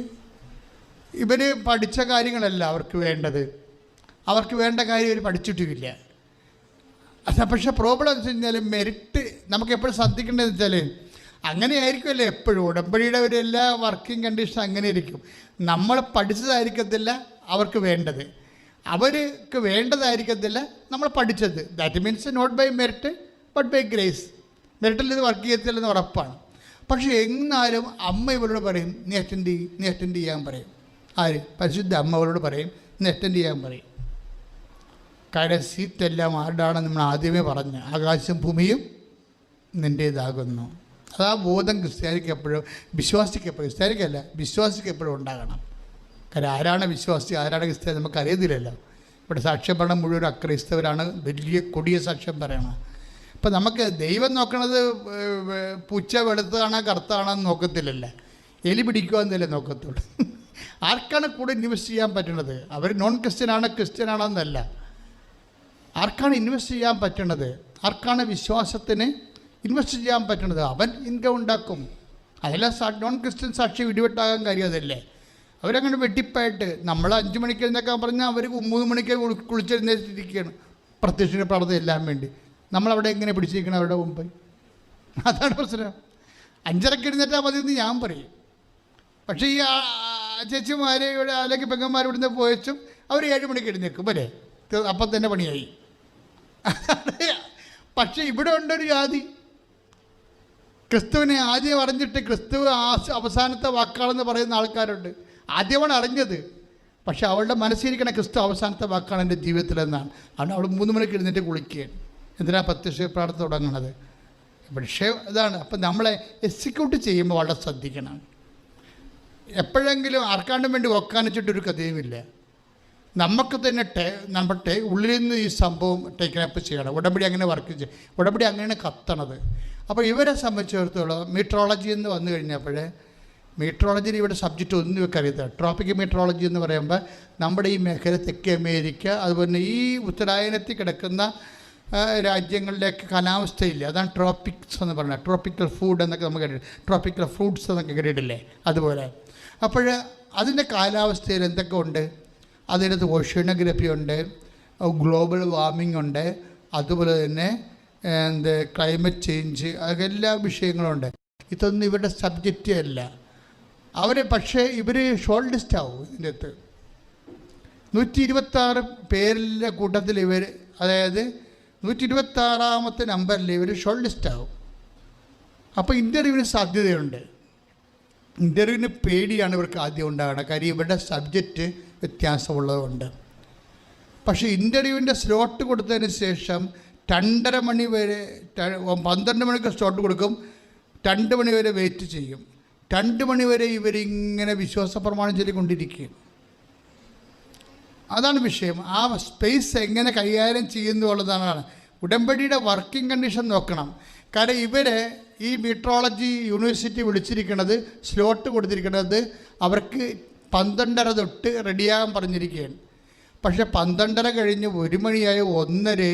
ഇവർ പഠിച്ച കാര്യങ്ങളല്ല അവർക്ക് വേണ്ടത്, അവർക്ക് വേണ്ട കാര്യം ഇവർ പഠിച്ചിട്ടുമില്ല. പക്ഷേ പ്രോബ്ലം എന്ന് വെച്ച് കഴിഞ്ഞാൽ മെറിറ്റ് നമുക്ക് എപ്പോഴും ശ്രദ്ധിക്കേണ്ടതെന്ന് വെച്ചാൽ അങ്ങനെയായിരിക്കുമല്ലേ എപ്പോഴും ഉടമ്പടിയുടെ ഒരു എല്ലാ വർക്കിംഗ് കണ്ടീഷൻ അങ്ങനെ ഇരിക്കും. നമ്മൾ പഠിച്ചതായിരിക്കത്തില്ല അവർക്ക് വേണ്ടത്, അവർക്ക് വേണ്ടതായിരിക്കത്തില്ല നമ്മൾ പഠിച്ചത്. That means not by merit but by grace. മെറിറ്റിൽ ഇത് വർക്ക് ചെയ്യത്തില്ലെന്ന് ഉറപ്പാണ്. പക്ഷേ എന്നാലും അമ്മ ഇവരോട് പറയും നീ അറ്റൻഡ് ചെയ്യാൻ പറയും. ആര്? പരിശുദ്ധ അമ്മ അവരോട് പറയും നീ അറ്റൻഡ് ചെയ്യാൻ പറയും. കാര്യം സീറ്റെല്ലാം ആരുടെയാണെന്ന് നമ്മൾ ആദ്യമേ പറഞ്ഞ് ആകാശം ഭൂമിയും നിൻ്റേതാകുന്നു. അതാ ബോധം ക്രിസ്ത്യാനിക്ക് എപ്പോഴും വിശ്വാസിക്ക് എപ്പോഴും ഉണ്ടാകണം. കാര്യം ആരാണ് വിശ്വാസി ആരാണ് ക്രിസ്ത്യാനി നമുക്കറിയത്തില്ലല്ലോ. ഇവിടെ സാക്ഷ്യം പറയണം മുഴുവൻ അക്രൈസ്തവരാണ്, വലിയ കൊടിയ സാക്ഷ്യം പറയണം. ഇപ്പം നമുക്ക് ദൈവം നോക്കണത് പൂച്ച വെളുത്തതാണോ കറുത്താണോ എന്ന് നോക്കത്തില്ലല്ലോ, എലി പിടിക്കുവാന്നല്ലേ നോക്കത്തുള്ളൂ. ആർക്കാണ് കൂടെ ഇൻവെസ്റ്റ് ചെയ്യാൻ പറ്റുന്നത്? അവർ നോൺ ക്രിസ്ത്യനാണോ എന്നല്ല, ആർക്കാണ് ഇൻവെസ്റ്റ് ചെയ്യാൻ പറ്റണത്, ആർക്കാണ് വിശ്വാസത്തിന് ഇൻവെസ്റ്റ് ചെയ്യാൻ പറ്റണത്, അവൻ ഇൻകം ഉണ്ടാക്കും. അതെല്ലാം നോൺ ക്രിസ്ത്യൻ സാക്ഷി ഇടിവെട്ടാകാൻ കാര്യം അതല്ലേ. അവരങ്ങനെ വെട്ടിപ്പായിട്ട് നമ്മൾ 5 മണിക്ക് എഴുന്നേക്കാൻ പറഞ്ഞാൽ അവർ 3 മണിക്ക് കുളിച്ചെഴുന്നേറ്റിരിക്കുകയാണ് പ്രത്യക്ഷ പ്രാർത്ഥന എല്ലാം വേണ്ടി. നമ്മളവിടെ എങ്ങനെ പിടിച്ചിരിക്കണം അവരുടെ മുമ്പ്? അതാണ് പ്രശ്നം. 5:30 എഴുന്നേറ്റാൽ മതി എന്ന് ഞാൻ പറയും. പക്ഷേ ഈ ചേച്ചിമാർ ഇവിടെ അല്ലെങ്കിൽ പെങ്ങന്മാർ ഇവിടുന്ന് പോയച്ചും അവർ 7 മണിക്ക് എഴുന്നേക്കും അല്ലേ, അപ്പം തന്നെ പണിയായി. പക്ഷേ ഇവിടെ ഉണ്ടൊരു ജാതി ക്രിസ്തുവിനെ ആദ്യം അറിഞ്ഞിട്ട് ക്രിസ്തു അവസാനത്തെ വാക്കാണെന്ന് പറയുന്ന ആൾക്കാരുണ്ട്. ആദ്യമാണ് അറിഞ്ഞത്, പക്ഷെ അവളുടെ മനസ്സിരിക്കണ ക്രിസ്തു അവസാനത്തെ വാക്കാണ് എൻ്റെ ജീവിതത്തിലെന്നാണ്. ആണ് അവൾ 3 മണിക്ക് എഴുന്നേറ്റ് കുളിക്കുകയാണ്. എന്തിനാണ് പ്രത്യക്ഷ പ്രാർത്ഥന തുടങ്ങുന്നത്? പക്ഷേ ഇതാണ്. അപ്പം നമ്മളെ എക്സിക്യൂട്ട് ചെയ്യുമ്പോൾ വളരെ ശ്രദ്ധിക്കണം. എപ്പോഴെങ്കിലും ആർക്കാണ്ടും വേണ്ടി ഒക്കാനിച്ചിട്ടൊരു കഥയുമില്ല. നമുക്ക് തന്നെ നമ്മുടെ ഉള്ളിൽ നിന്ന് ഈ സംഭവം ടേക്കപ്പ് ചെയ്യണം. ഉടമ്പടി അങ്ങനെ വർക്ക് ചെയ്യും, ഉടമ്പടി അങ്ങനെയാണ് കത്തണത്. അപ്പോൾ ഇവരെ സംബന്ധിച്ചിടത്തോളം മീട്രോളജി എന്ന് വന്നു കഴിഞ്ഞപ്പോൾ മീറ്ററോളജിയിൽ ഇവിടെ സബ്ജക്റ്റ് ഒന്നും ഇവർക്ക് അറിയത്തില്ല. ട്രോപ്പിക് മീറ്ററോളജി എന്ന് പറയുമ്പോൾ നമ്മുടെ ഈ മേഖല തെക്കേ അമേരിക്ക അതുപോലെ ഈ ഉത്തരായനത്തിൽ കിടക്കുന്ന രാജ്യങ്ങളിലേക്ക് കാലാവസ്ഥയില്ല. അതാണ് ട്രോപ്പിക്സ് എന്ന് പറഞ്ഞാൽ. ട്രോപ്പിക്കൽ ഫുഡ് എന്നൊക്കെ നമുക്ക് കേട്ടിട്ട്, ട്രോപ്പിക്കൽ ഫ്രൂട്ട്സ് എന്നൊക്കെ കേട്ടിട്ടില്ലേ, അതുപോലെ. അപ്പോൾ അതിൻ്റെ കാലാവസ്ഥയിൽ എന്തൊക്കെ ഉണ്ട്? അതിനകത്ത് ഓഷ്യനോഗ്രഫി ഉണ്ട്, ഗ്ലോബൽ വാർമിംഗ് ഉണ്ട്, അതുപോലെ തന്നെ ക്ലൈമറ്റ് ചേഞ്ച്, എല്ലാ വിഷയങ്ങളുണ്ട്. ഇതൊന്നും ഇവരുടെ സബ്ജക്റ്റ് അല്ല. പക്ഷേ ഇവർ ഷോർട്ട് ലിസ്റ്റ് ആവും. ഇതിൻ്റെ അകത്ത് 126 പേരിലെ കൂട്ടത്തിൽ ഇവർ, അതായത് 126ാമത്തെ നമ്പറിൽ ഇവർ ഷോർട്ട് ലിസ്റ്റ് ആവും. അപ്പോൾ ഇൻ്റർവ്യൂവിന് സാധ്യതയുണ്ട്. ഇൻ്റർവ്യൂവിന് പേടിയാണ് ഇവർക്ക് ആദ്യം ഉണ്ടാകണം, കാര്യം ഇവരുടെ സബ്ജക്റ്റ് വ്യത്യാസമുള്ളതുകൊണ്ട്. പക്ഷേ ഇൻ്റർവ്യൂവിൻ്റെ സ്ലോട്ട് കൊടുത്തതിന് ശേഷം 2:30 മണി വരെ, 12 മണിക്ക് സ്ലോട്ട് കൊടുക്കും, 2 മണി വരെ വെയിറ്റ് ചെയ്യും. 2 മണി വരെ ഇവരിങ്ങനെ വിശ്വാസ പ്രമാണം ചൊല്ലിക്കൊണ്ടിരിക്കും. അതാണ് വിഷയം. ആ സ്പേസ് എങ്ങനെ കൈകാര്യം ചെയ്യുന്നു എന്നുള്ളതാണ്. ഉടമ്പടിയുടെ വർക്കിംഗ് കണ്ടീഷൻ നോക്കണം. കാരണം ഇവരെ ഈ മീട്രോളജി യൂണിവേഴ്സിറ്റി വിളിച്ചിരിക്കുന്നത്, സ്ലോട്ട് കൊടുത്തിരിക്കുന്നത് അവർക്ക് 12:30 തൊട്ട് റെഡിയാകാൻ പറഞ്ഞിരിക്കുകയാണ്. പക്ഷേ 12:30 കഴിഞ്ഞ് 1 മണിയായി, 1:30,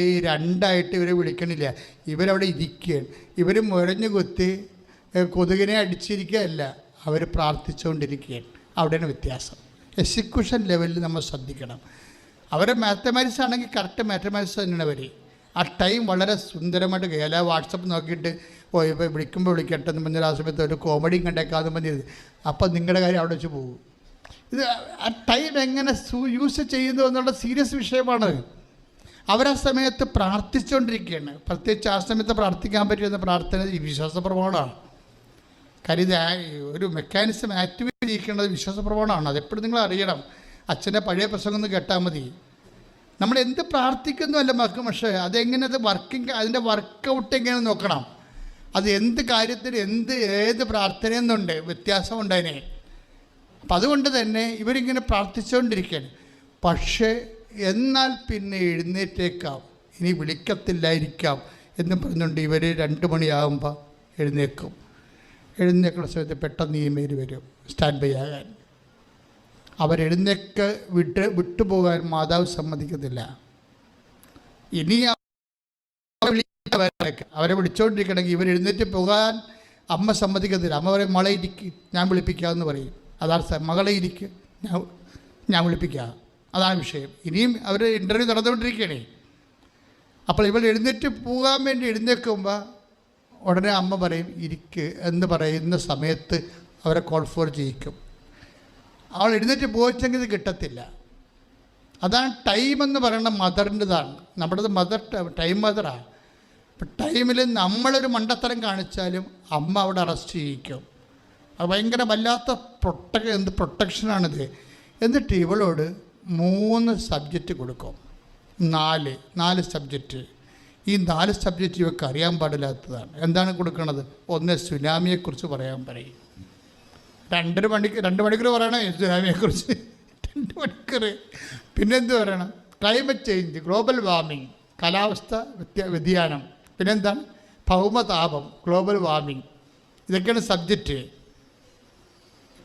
2 ഇവരെ വിളിക്കണില്ല. ഇവരവിടെ ഇരിക്കുകയാണ്. ഇവർ മുരഞ്ഞു കുത്തി കൊതുകിനെ അടിച്ചിരിക്കുകയല്ല, അവർ പ്രാർത്ഥിച്ചുകൊണ്ടിരിക്കുകയാണ്. അവിടെയാണ് വ്യത്യാസം. എക്സിക്യൂഷൻ ലെവലിൽ നമ്മൾ ശ്രദ്ധിക്കണം. അവരെ മാത്തമാറ്റിക്സ് ആണെങ്കിൽ കറക്റ്റ് മാത്തമാറ്റിക്സ് തന്നെയാണ് അവർ. ആ ടൈം വളരെ സുന്ദരമായിട്ട് കഴിയും. വാട്സപ്പ് നോക്കിയിട്ട് ഇപ്പോൾ വിളിക്കുമ്പോൾ വിളിക്കട്ടെ എന്ന് പറഞ്ഞാൽ ആ സമയത്ത് ഒരു കോമഡിയും കണ്ടേക്കാന്ന് പറഞ്ഞത്, അപ്പം നിങ്ങളുടെ കാര്യം അവിടെ വെച്ച് പോകും. ഇത് ആ ടൈം എങ്ങനെ യൂസ് ചെയ്യുന്നു എന്നുള്ള സീരിയസ് വിഷയമാണ്. അവരാ സമയത്ത് പ്രാർത്ഥിച്ചുകൊണ്ടിരിക്കുകയാണ്. പ്രത്യേകിച്ച് ആ സമയത്ത് പ്രാർത്ഥിക്കാൻ പറ്റുന്ന പ്രാർത്ഥന ഈ വിശ്വാസ പ്രമാണമാണ്. കാര്യം ഒരു മെക്കാനിസം ആക്ടിവേറ്റ് ചെയ്യിക്കേണ്ടത് വിശ്വാസ പ്രമാണമാണ്. അതെപ്പോഴും നിങ്ങൾ അറിയണം. അച്ഛൻ്റെ പഴയ പ്രസംഗം ഒന്ന് കേട്ടാൽ മതി. നമ്മൾ എന്ത് പ്രാർത്ഥിക്കുന്നു അല്ല മക്കൾ, പക്ഷേ അതെങ്ങനെ അതിൻ്റെ വർക്കൗട്ട് എങ്ങനെ നോക്കണം. അത് എന്ത് കാര്യത്തിന് ഏത് പ്രാർത്ഥനയെന്നുണ്ട്, വ്യത്യാസമുണ്ട് അതിനെ. അപ്പം അതുകൊണ്ട് തന്നെ ഇവരിങ്ങനെ പ്രാർത്ഥിച്ചുകൊണ്ടിരിക്കുകയാണ്. പക്ഷേ എന്നാൽ പിന്നെ എഴുന്നേറ്റേക്കാം, ഇനി വിളിക്കത്തില്ലായിരിക്കാം എന്ന് പറഞ്ഞുകൊണ്ട് ഇവർ 2 മണിയാകുമ്പോൾ എഴുന്നേൽക്കും. എഴുന്നേക്കുന്ന സമയത്ത് പെട്ടെന്ന് ഇമെയിൽ വരും സ്റ്റാൻഡ് ബൈ ആകാൻ. വിട്ടുപോകാൻ മാതാവ് സമ്മതിക്കത്തില്ല. ഇനി അവരെ വിളിച്ചുകൊണ്ടിരിക്കണമെങ്കിൽ ഇവർ എഴുന്നേറ്റ് പോകാൻ അമ്മ സമ്മതിക്കത്തില്ല. അമ്മ പറയും, മകളെ ഇരിക്ക്, ഞാൻ വിളിപ്പിക്കാമെന്ന് പറയും. അതാണ് മകളെ ഇരിക്ക്, ഞാൻ വിളിപ്പിക്കാം. അതാണ് വിഷയം. ഇനിയും അവർ ഇൻ്റർവ്യൂ നടന്നുകൊണ്ടിരിക്കുകയാണേ. അപ്പോൾ ഇവൾ എഴുന്നേറ്റ് പോകാൻ വേണ്ടി എഴുന്നേൽക്കുമ്പോൾ ഉടനെ അമ്മ പറയും ഇരിക്ക് എന്ന് പറയുന്ന സമയത്ത് അവരെ കോൾ ഫോർ ചെയ്യിക്കും. അവൾ എഴുന്നേറ്റ് പോയിച്ചെങ്കിൽ ഇത് കിട്ടത്തില്ല. അതാണ് ടൈം എന്ന് പറയുന്ന മദറിൻ്റെതാണ്. നമ്മുടേത് ടൈം മദറാണ്. അപ്പം ടൈമിൽ നമ്മളൊരു മണ്ടത്തരം കാണിച്ചാലും അമ്മ അവിടെ അറസ്റ്റ് ചെയ്യിക്കും. അത് ഭയങ്കര വല്ലാത്ത പ്രൊട്ടക്ഷനാണിത്. എന്നിട്ട് ഇവളോട് 3 സബ്ജക്റ്റ് കൊടുക്കും. 4 സബ്ജക്റ്റ്. ഈ 4 സബ്ജക്റ്റ് ഇവർക്ക് അറിയാൻ പാടില്ലാത്തതാണ്. എന്താണ് കൊടുക്കുന്നത്? 1 സുനാമിയെക്കുറിച്ച് പറയാൻ പറയും. 2 മണിക്കൂർ പറയണം സുനാമിയെക്കുറിച്ച്, 2 മണിക്കൂർ. പിന്നെന്ത് പറയണം? ക്ലൈമറ്റ് ചേഞ്ച്, ഗ്ലോബൽ വാർമിംഗ്, കാലാവസ്ഥ വ്യതിയാനം. പിന്നെന്താണ്? ഭൗമതാപം, ഗ്ലോബൽ വാർമിംഗ്. ഇതൊക്കെയാണ് സബ്ജക്റ്റ്.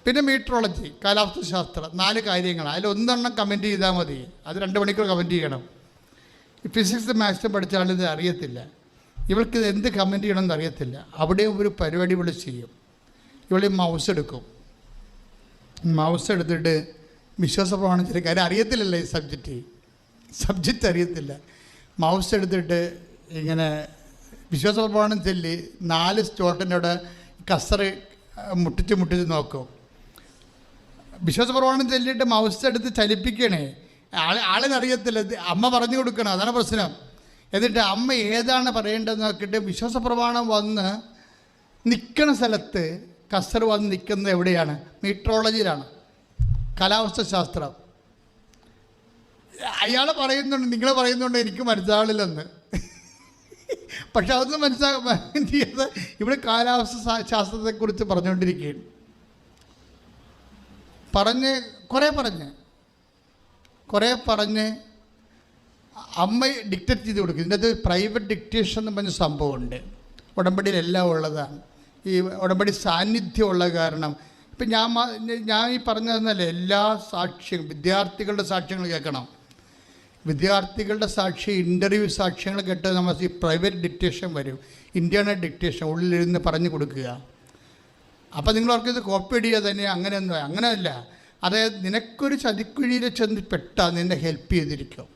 പിന്നെ മീട്രോളജി, കാലാവസ്ഥ ശാസ്ത്രം. 4 കാര്യങ്ങളാണ്. അതിൽ 1 കമൻറ്റ് ചെയ്താൽ മതി. അത് 2 മണിക്കൂർ കമൻറ്റ് ചെയ്യണം. ഈ ഫിസിക്സ് മാത്സ് പഠിച്ച ആളിത് അറിയത്തില്ല. ഇവൾക്കിത് എന്ത് കമൻറ്റ് ചെയ്യണമെന്ന് അറിയത്തില്ല. അവിടെയും ഒരു പരിപാടി ഇവൾ ചെയ്യും. ഇവൾ മൗസ് എടുക്കും. മൗസ് എടുത്തിട്ട് വിശ്വാസ പ്രമാണം ചെറിയ കാര്യം അറിയത്തില്ലല്ലോ. ഈ സബ്ജക്റ്റ് അറിയത്തില്ല. മൗസ് എടുത്തിട്ട് ഇങ്ങനെ വിശ്വാസ പ്രമാണം ചൊല്ലി 4 സ്റ്റോട്ടിൻ്റെ അവിടെ കസറ് മുട്ടിച്ച് നോക്കും. വിശ്വാസ പ്രമാണം ചൊല്ലിയിട്ട് മൗസ് എടുത്ത് ചലിപ്പിക്കണേ. ആളിനറിയത്തില്ല. അമ്മ പറഞ്ഞു കൊടുക്കണം. അതാണ് പ്രശ്നം. എന്നിട്ട് അമ്മ ഏതാണ് പറയേണ്ടതെന്ന് നോക്കിയിട്ട് വിശ്വാസ പ്രമാണം വന്ന് നിൽക്കുന്ന സ്ഥലത്ത് കസർ വന്ന് നിൽക്കുന്നത് എവിടെയാണ്? മീട്രോളജിയിലാണ്, കാലാവസ്ഥ ശാസ്ത്രം. അയാൾ പറയുന്നുണ്ട്, നിങ്ങൾ പറയുന്നുണ്ട് എനിക്ക് മനസ്സിലാവില്ലെന്ന്. പക്ഷെ അതൊന്നും മനസ്സിലാക്കാൻ ചെയ്ത് ഇവിടെ കാലാവസ്ഥ ശാസ്ത്രത്തെക്കുറിച്ച് പറഞ്ഞുകൊണ്ടിരിക്കുകയാണ്. കുറേ പറഞ്ഞ് അമ്മ ഡിക്റ്റേറ്റ് ചെയ്ത് കൊടുക്കും. ഇതിൻ്റെ അത് പ്രൈവറ്റ് ഡിക്റ്റേഷൻ എന്ന് പറഞ്ഞ സംഭവമുണ്ട്. ഉടമ്പടിയിലെല്ലാം ഉള്ളതാണ്. ഈ ഉടമ്പടി സാന്നിധ്യമുള്ള കാരണം ഇപ്പം ഞാൻ ഈ പറഞ്ഞു തന്നല്ലേ, എല്ലാ സാക്ഷ്യങ്ങളും വിദ്യാർത്ഥികളുടെ സാക്ഷ്യങ്ങൾ കേൾക്കണം. വിദ്യാർത്ഥികളുടെ സാക്ഷി ഇൻ്റർവ്യൂ സാക്ഷ്യങ്ങൾ കേട്ട് നമ്മൾ ഈ പ്രൈവറ്റ് ഡിക്റ്റേഷൻ വരും, ഇൻറ്റേർണൽ ഡിക്റ്റേഷൻ ഉള്ളിലിരുന്ന് പറഞ്ഞു കൊടുക്കുക. അപ്പോൾ നിങ്ങൾ ഓർക്കുന്നത് കോപ്പി അടിക്കുക തന്നെ, അങ്ങനെയല്ല. അതായത് നിനക്കൊരു ചതിക്കുഴിയിൽ ചെന്ന് പെട്ടാൽ നിന്നെ ഹെൽപ്പ് ചെയ്തിരിക്കും.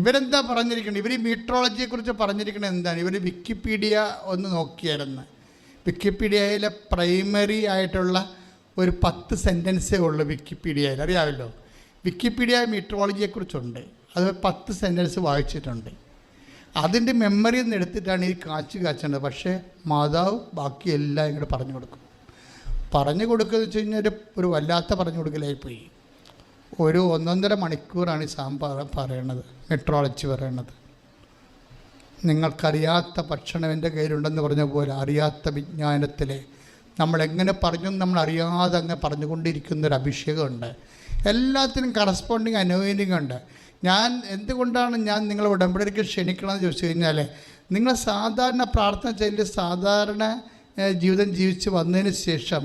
ഇവരെന്താ പറഞ്ഞിരിക്കുന്നത്? ഇവർ ഈ മീട്രോളജിയെക്കുറിച്ച് പറഞ്ഞിരിക്കുന്നത് എന്താണ്? ഇവർ വിക്കിപീഡിയ ഒന്ന് നോക്കിയായിരുന്നു. വിക്കിപീഡിയയിലെ പ്രൈമറി ആയിട്ടുള്ള ഒരു 10 സെൻറ്റൻസേ ഉള്ളൂ വിക്കിപീഡിയയിൽ, അറിയാമല്ലോ. വിക്കിപീഡിയ മീട്രോളജിയെക്കുറിച്ചുണ്ട്, അത് 10 സെൻറ്റൻസ് വായിച്ചിട്ടുണ്ട്. അതിൻ്റെ മെമ്മറിയിൽ നിന്ന് എടുത്തിട്ടാണ് ഈ കാച്ചേണ്ടത്. പക്ഷേ മാതാവ് ബാക്കി എല്ലാം ഇങ്ങോട്ട് പറഞ്ഞു കൊടുക്കും. പറഞ്ഞു കൊടുക്കുകയെന്ന് വെച്ച് കഴിഞ്ഞാൽ ഒരു വല്ലാത്ത പറഞ്ഞു കൊടുക്കലായിപ്പോയി. ഒരു 1.5 മണിക്കൂറാണ് ഈ പറയണത്, മെട്രോളജി പറയണത്. നിങ്ങൾക്കറിയാത്ത ഭക്ഷണം എൻ്റെ കയ്യിലുണ്ടെന്ന് പറഞ്ഞ പോലെ അറിയാത്ത വിജ്ഞാനത്തിലെ നമ്മളെങ്ങനെ പറഞ്ഞു നമ്മൾ അറിയാതെ അങ്ങ് പറഞ്ഞുകൊണ്ടിരിക്കുന്നൊരു അഭിഷേകമുണ്ട്. എല്ലാത്തിനും കറസ്പോണ്ടിങ് അനോയിൻറ്റിങ് ഉണ്ട്. എന്തുകൊണ്ടാണ് ഞാൻ നിങ്ങളെ ഉടമ്പടിക്ക് ക്ഷണിക്കണമെന്ന് ചോദിച്ചു കഴിഞ്ഞാൽ, നിങ്ങൾ സാധാരണ പ്രാർത്ഥന ചെയ്ത് സാധാരണ ജീവിതം ജീവിച്ച് വന്നതിന് ശേഷം